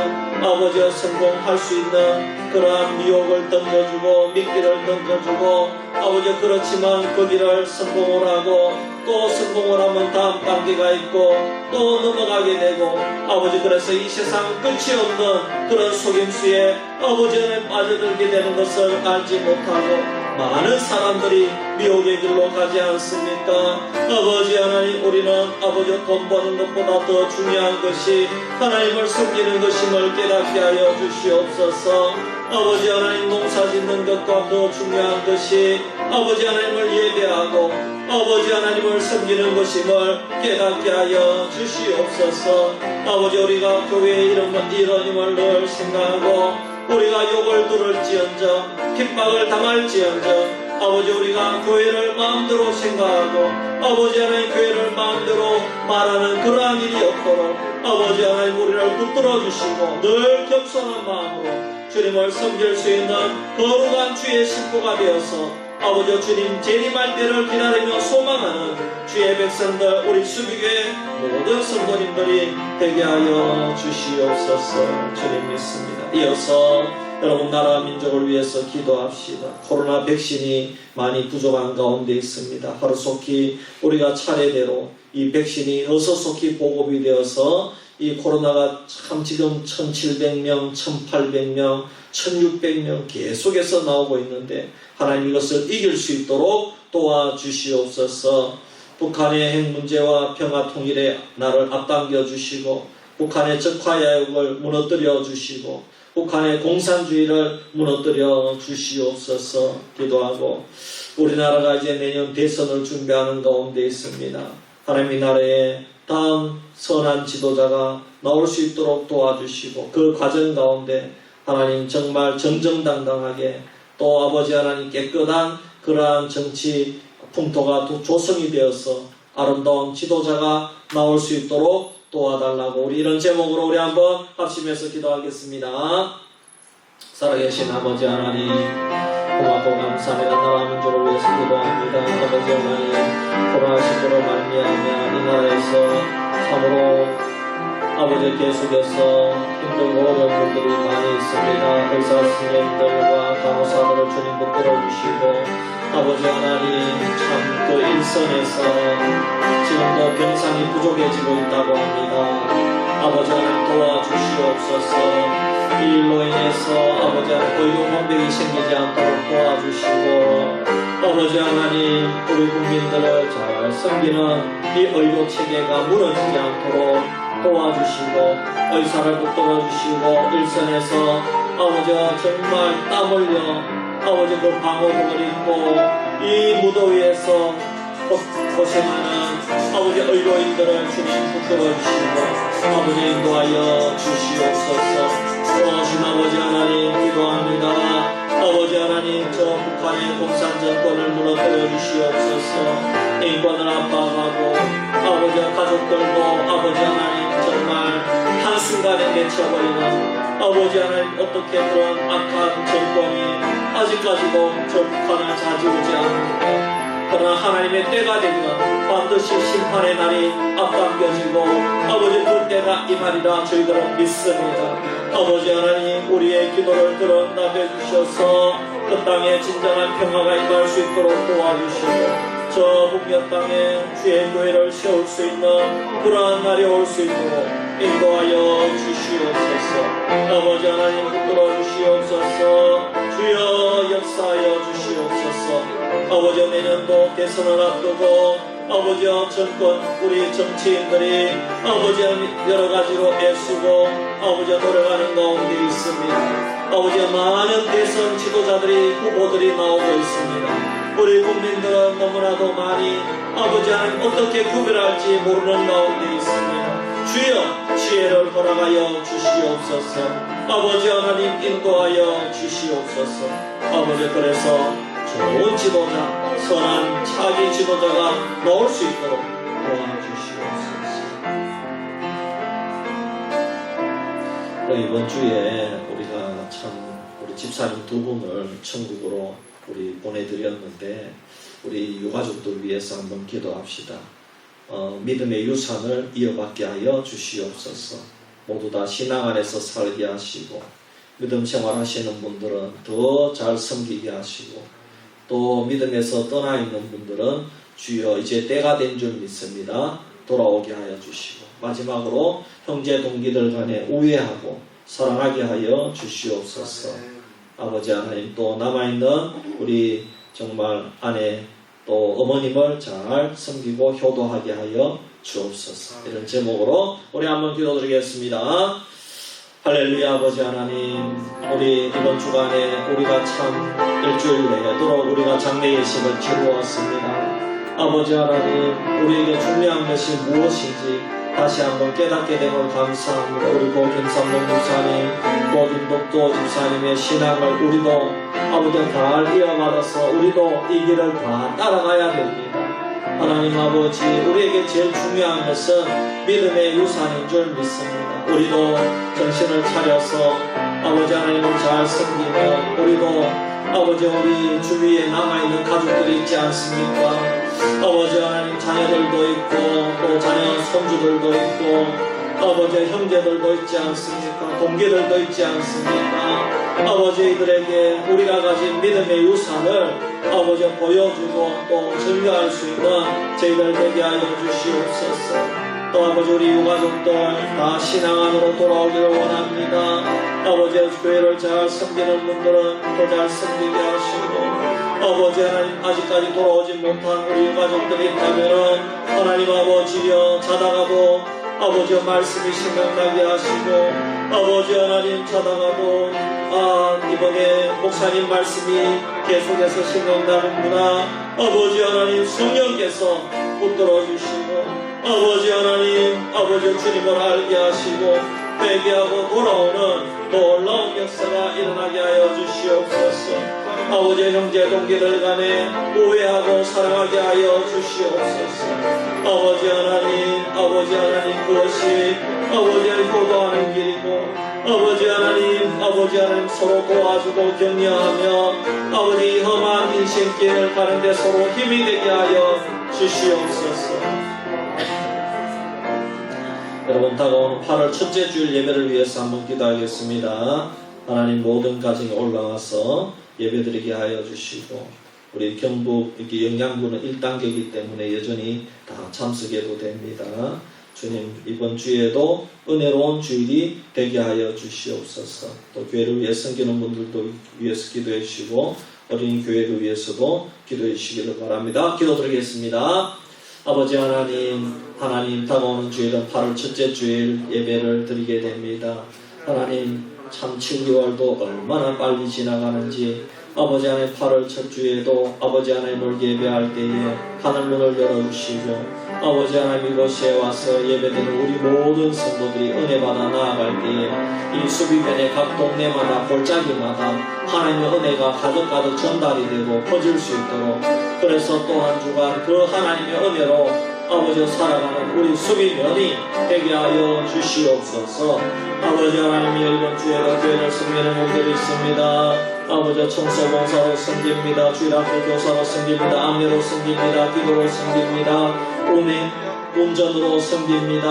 아버지 성공할 수 있는 그러한 미혹을 던져주고 미끼를 던져주고 아버지 그렇지만 거기를 성공을 하고 또 성공을 하면 다음 단계가 있고 또 넘어가게 되고 아버지 그래서 이 세상 끝이 없는 그런 속임수에 아버지는 빠져들게 되는 것을 알지 못하고 많은 사람들이 미혹의 길로 가지 않습니까? 아버지 하나님, 우리는 아버지 돈 버는 것보다 더 중요한 것이 하나님을 섬기는 것임을 깨닫게 하여 주시옵소서. 아버지 하나님, 농사 짓는 것과 더 중요한 것이 아버지 하나님을 예배하고 아버지 하나님을 섬기는 것임을 깨닫게 하여 주시옵소서. 아버지, 우리가 교회에 이런 힘을 늘 생각하고 우리가 욕을 들을지언정 핍박을 당할지언정 아버지 우리가 교회를 마음대로 생각하고 아버지 하나님 교회를 마음대로 말하는 그러한 일이 없도록 아버지 하나님 우리를 붙들어 주시고 늘 겸손한 마음으로 주님을 섬길 수 있는 거룩한 주의 식구가 되어서 아버지 주님 재림할 때를 기다리며 소망하는 주의 백성들 우리 수비교회 모든 성도님들이 되게 하여 주시옵소서. 주님 믿습니다. 이어서 여러분 나라 민족을 위해서 기도합시다. 코로나 백신이 많이 부족한 가운데 있습니다. 하루속히 우리가 차례대로 이 백신이 어서속히 보급이 되어서 이 코로나가 참 지금 1700명, 1800명, 1600명 계속해서 나오고 있는데 하나님 이것을 이길 수 있도록 도와주시옵소서. 북한의 핵 문제와 평화 통일에 나를 앞당겨 주시고 북한의 적화야욕을 무너뜨려 주시고 북한의 공산주의를 무너뜨려 주시옵소서. 기도하고 우리나라가 이제 내년 대선을 준비하는 가운데 있습니다. 하나님의 나라에 다음 선한 지도자가 나올 수 있도록 도와주시고 그 과정 가운데 하나님 정말 정정당당하게 또 아버지 하나님 깨끗한 그러한 정치 풍토가 조성이 되어서 아름다운 지도자가 나올 수 있도록 도와달라고 우리 이런 제목으로 우리 한번 합심해서 기도하겠습니다. 살아계신 아버지 하나님 고맙고 감사합니다. 나라 민족을 위해서 기도합니다. 아버지 하나님 코로나19로 말미암아 이 나라에서 참으로 아버지 계속해서 힘들고 어려운 분들이 많이 있습니다. 의사 선생님들과 간호사들을 주님 붙들어 주시고 아버지 하나님 참 그 일선에서 지금도 병상이 부족해지고 있다고 합니다. 아버지 하나님 도와주시옵소서. 이 일로 인해서 아버지 하나님 의료 공백이 생기지 않도록 도와주시고 아버지 하나님 우리 국민들을 잘 섬기는 이 의료 체계가 무너지지 않도록 도와주시고 의사를 붙들어주시고 일선에서 아버지가 정말 땀 흘려 아버지 그 방호복을 입고 이 무더위에서 고생하는 아버지 의료인들을 주님 붙들어주시고 아버지 인도하여 주시옵소서. 그러신 아버지 하나님 기도합니다. 아버지 하나님 저 북한의 공산 정권을 무너뜨려 주시옵소서. 인권을 압박하고 아버지 가족들도 아버지 하나님 정말 한순간에 맺혀버리는 아버지 하나님 어떻게 그런 악한 정권이 아직까지도 저 북한을 자지우지 않는가. 그러나 하나님의 때가 되면 반드시 심판의 날이 앞당겨지고 아버지 그 때가 임하리라 저희들은 믿습니다. 아버지 하나님 우리의 기도를 들은답해 주셔서 그 땅에 진정한 평화가 임할 수 있도록 도와주시고 저 북녘 땅에 주의 교회를 세울 수 있는 그러한 날이 올 수 있도록 인도하여 주시옵소서. 아버지 하나님 붙들어 주시옵소서. 주여 역사하여 주시옵소서. 아버지 내년도 대선을 앞두고 아버지 정권 우리 정치인들이 아버지 여러 가지로 애쓰고 아버지 노력하는 가운데 있습니다. 아버지 많은 대선 지도자들이 후보들이 나오고 있습니다. 우리 국민들은 너무나도 많이 아버지 하나님 어떻게 구별할지 모르는 가운데 있습니다. 주여 지혜를 허락하여 주시옵소서. 아버지 하나님 인도하여 주시옵소서. 아버지 그래서 좋은 지도자 선한 차기 지도자가 나올 수 있도록 도와주시옵소서. 이번 주에 우리가 참 우리 집사님 두 분을 천국으로 우리 보내드렸는데 우리 유가족들 위해서 한번 기도합시다. 믿음의 유산을 이어받게 하여 주시옵소서. 모두 다 신앙 안에서 살게 하시고 믿음 생활하시는 분들은 더 잘 섬기게 하시고 또 믿음에서 떠나 있는 분들은 주여 이제 때가 된 줄 믿습니다. 돌아오게 하여 주시고 마지막으로 형제 동기들 간에 우애하고 사랑하게 하여 주시옵소서. 아버지 하나님 또 남아있는 우리 정말 아내 또 어머님을 잘 섬기고 효도하게 하여 주옵소서. 이런 제목으로 우리 한번 기도드리겠습니다. 할렐루야. 아버지 하나님 우리 이번 주간에 우리가 참 일주일 내도록 우리가 장례 예식을 치루었습니다. 아버지 하나님 우리에게 중요한 것이 무엇인지 다시 한번 깨닫게 됨을 감사합니다. 우리 고김삼봉 집사님, 고김독도 집사님의 신앙을 우리도 아버지 잘 이어받아서 우리도 이 길을 다 따라가야 됩니다. 하나님 아버지 우리에게 제일 중요한 것은 믿음의 유산인 줄 믿습니다. 우리도 정신을 차려서 아버지 하나님을 잘 섬기며 우리도 아버지 우리 주위에 남아있는 가족들이 있지 않습니까? 아버지 하나님 자녀들도 있고 또 자녀 손주들도 있고 아버지 형제들도 있지 않습니까? 동기들도 있지 않습니까? 아버지 이들에게 우리가 가진 믿음의 유산을 아버지 보여주고 또 증거할 수 있는 저희들 되게 하여 주시옵소서. 또 아버지 우리 유가족들 다 신앙 안으로 돌아오기를 원합니다. 아버지 교회를 잘 섬기는 분들은 더 잘 섬기게 하시고 아버지 하나님 아직까지 돌아오지 못한 우리 유가족들이 있다면 하나님 아버지여 자다가도 아버지 말씀이 생각나게 하시고 아버지 하나님 자다가도 이번에 목사님 말씀이 계속해서 생각나는구나. 아버지 하나님 성령께서 붙들어 주시고 아버지 하나님 아버지 주님을 알게 하시고 회개하고 돌아오는 놀라운 역사가 일어나게 하여 주시옵소서. 아버지 형제 동기들 간에 우애하고 사랑하게 하여 주시옵소서. 아버지 하나님 그것이 아버지 하나님 효도하는 길이고 아버지 하나님 서로 도와주고 격려하며 아버지 험한 인생길을 가는데 서로 힘이 되게 하여 주시옵소서. 여러분 다가오는 8월 첫째 주일 예배를 위해서 한번 기도하겠습니다. 하나님 모든 가정에 올라와서 예배드리게 하여 주시고 우리 경북 영양군은 1단계이기 때문에 여전히 다 참석해도 됩니다. 주님 이번 주에도 은혜로운 주일이 되게 하여 주시옵소서. 또 교회를 위해 섬기는 분들도 위해서 기도해 주시고 어린이 교회를 위해서도 기도해 주시기를 바랍니다. 기도드리겠습니다. 아버지 하나님 다가오는 주일은 8월 첫째 주일 예배를 드리게 됩니다. 하나님 참 7개월도 얼마나 빨리 지나가는지 아버지 하나님 8월 첫 주에도 아버지 하나님을 예배할 때에 하늘문을 열어주시고 아버지 하나님 이곳에 와서 예배드리는 우리 모든 성도들이 은혜 받아 나아갈 때에 이 수비변의 각 동네마다 골짜기마다 하나님의 은혜가 가득가득 전달이 되고 퍼질 수 있도록 그래서 또 한 주간 그 하나님의 은혜로 아버지 살아가는 우리 수비면이 되게 하여 주시옵소서. 아버지 하나님이 이번 주에도 교회를 섬기는 분들이 있습니다. 아버지 청소봉사로 섬깁니다. 주일학교 교사로 섬깁니다. 안내로 섬깁니다. 기도로 섬깁니다. 운전으로 섬깁니다.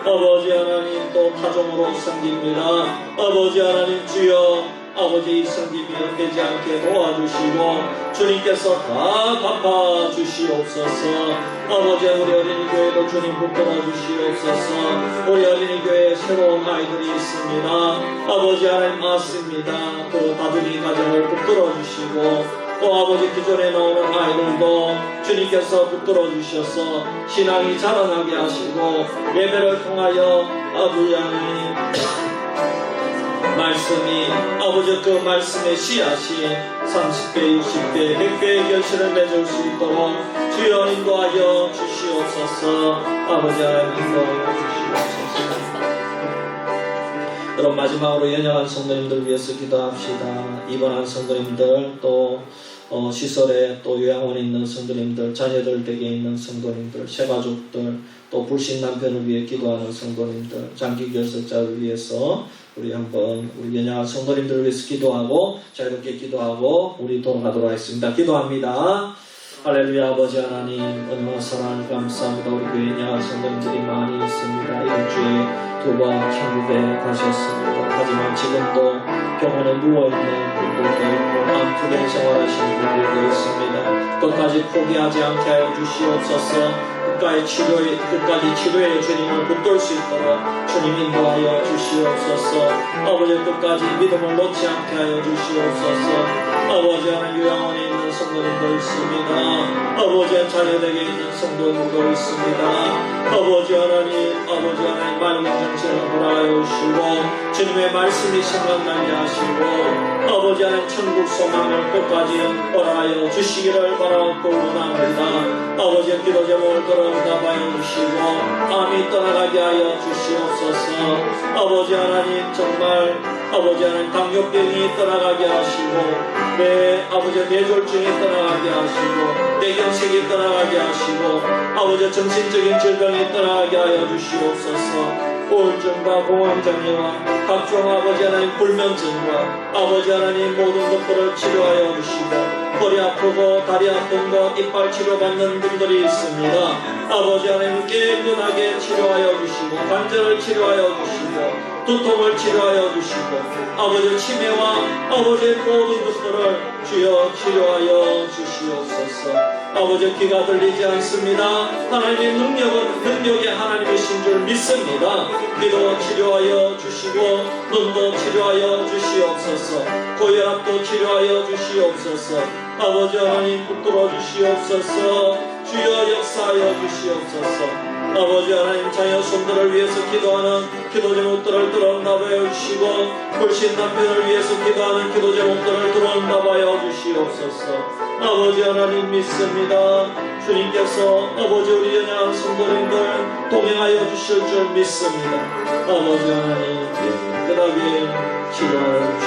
아버지 하나님 또 타종으로 섬깁니다. 아버지 하나님 주여 아버지 이 섬김이 헛되지 않게 도와주시고 주님께서 다 갚아주시옵소서. 아버지 우리 어린이교회도 주님 붙들어 주시옵소서. 우리 어린이교회에 새로운 아이들이 있습니다. 아버지 하나님 맞습니다. 그 다둥이 가정을 붙들어 주시고 또 아버지 기존에 나오는 아이들도 주님께서 붙들어 주셔서 신앙이 자라나게 하시고 예배를 통하여 아버지 하나님 말씀이 아버지 그 말씀의 씨앗이 30배, 60배, 100배의 결실을 맺을 수 있도록 주여 인도하여 주시옵소서. 아버지 하나님 인도하여 주시옵소서. 여러분 마지막으로 연약한 성도님들 위해서 기도합시다. 입원한 성도님들 또 시설에 또 요양원에 있는 성도님들, 자녀들 댁에 있는 성도님들, 새가족들, 또 불신 남편을 위해 기도하는 성도님들, 장기 결석자를 위해서 우리 한번 우리 연약한 성도님들을 위해서 기도하고 자유롭게 기도하고 우리 돌아가도록 하겠습니다. 기도합니다. 할렐루야. 아버지 하나님 은혜와 사랑 감사합니다. 우리 교회 연약한 성도님들이 많이 있습니다. 이번 주에 2번 천국에 가셨습니다. 하지만 지금도 병원에 누워있는 분들도 있고 암투병 생활하시는 분들도 있습니다. 끝까지 포기하지 않게 하여 주시옵소서. 끝까지 치료의 주님을 붙들 수 있도록 주님 인도하여 주시옵소서. 아버지 끝까지 믿음을 놓지 않게 하여 주시옵소서. 아버지 하나님 요양원에 있는 성도님도 있습니다. 아버지 자녀에게 있는 성도님도 있습니다. 아버지 하나님 맑은 정신을 돌아가여 주시고 주님의 말씀이 생각나게 하시고 아버지 하나님 천국 소망을 끝까지 허락하여 주시기를 바라고 원합니다. 아버지 기도 제목을 들어응답하여 주시고 암이 떠나가게 하여 주시옵소서. 아버지 하나님 정말 아버지 하나님 당뇨병이 떠나가게 하시고 아버지 뇌졸중이 떠나가게 하시고 뇌경색이 떠나가게 하시고 아버지 정신적인 질병이 떠나가게 하여 주시옵소서. 우울증과 공황장애와 각종 아버지 하나님 불면증과 아버지 하나님 모든 것들을 치료하여 주시고 허리 아프고 다리 아픈 것 이빨 치료받는 분들이 있습니다. 아버지 하나님 깨끗하게 치료하여 주시고 관절을 치료하여 주시고 두통을 치료하여 주시고 아버지 치매와 아버지의 모든 것들을 주여 치료하여 주시옵소서. 아버지 귀가 들리지 않습니다. 하나님의 능력에 하나님이신 줄 믿습니다. 귀도 치료하여 주시고 눈도 치료하여 주시옵소서. 고혈압도 치료하여 주시옵소서. 아버지 하나님 붙들어 주시옵소서. 주여 역사하여 주시옵소서. 아버지 하나님 자녀 손들을 위해서 기도하는 기도 제목들을 들어응답하여 주시고 불신 남편을 위해서 기도하는 기도 제목들을 들어응답하여 주시옵소서. 아버지 하나님 믿습니다. 주님께서 아버지 우리 연약한 성도님들 동행하여 주실 줄 믿습니다. 아버지 하나님 끝나게 치료하여 주시옵소서.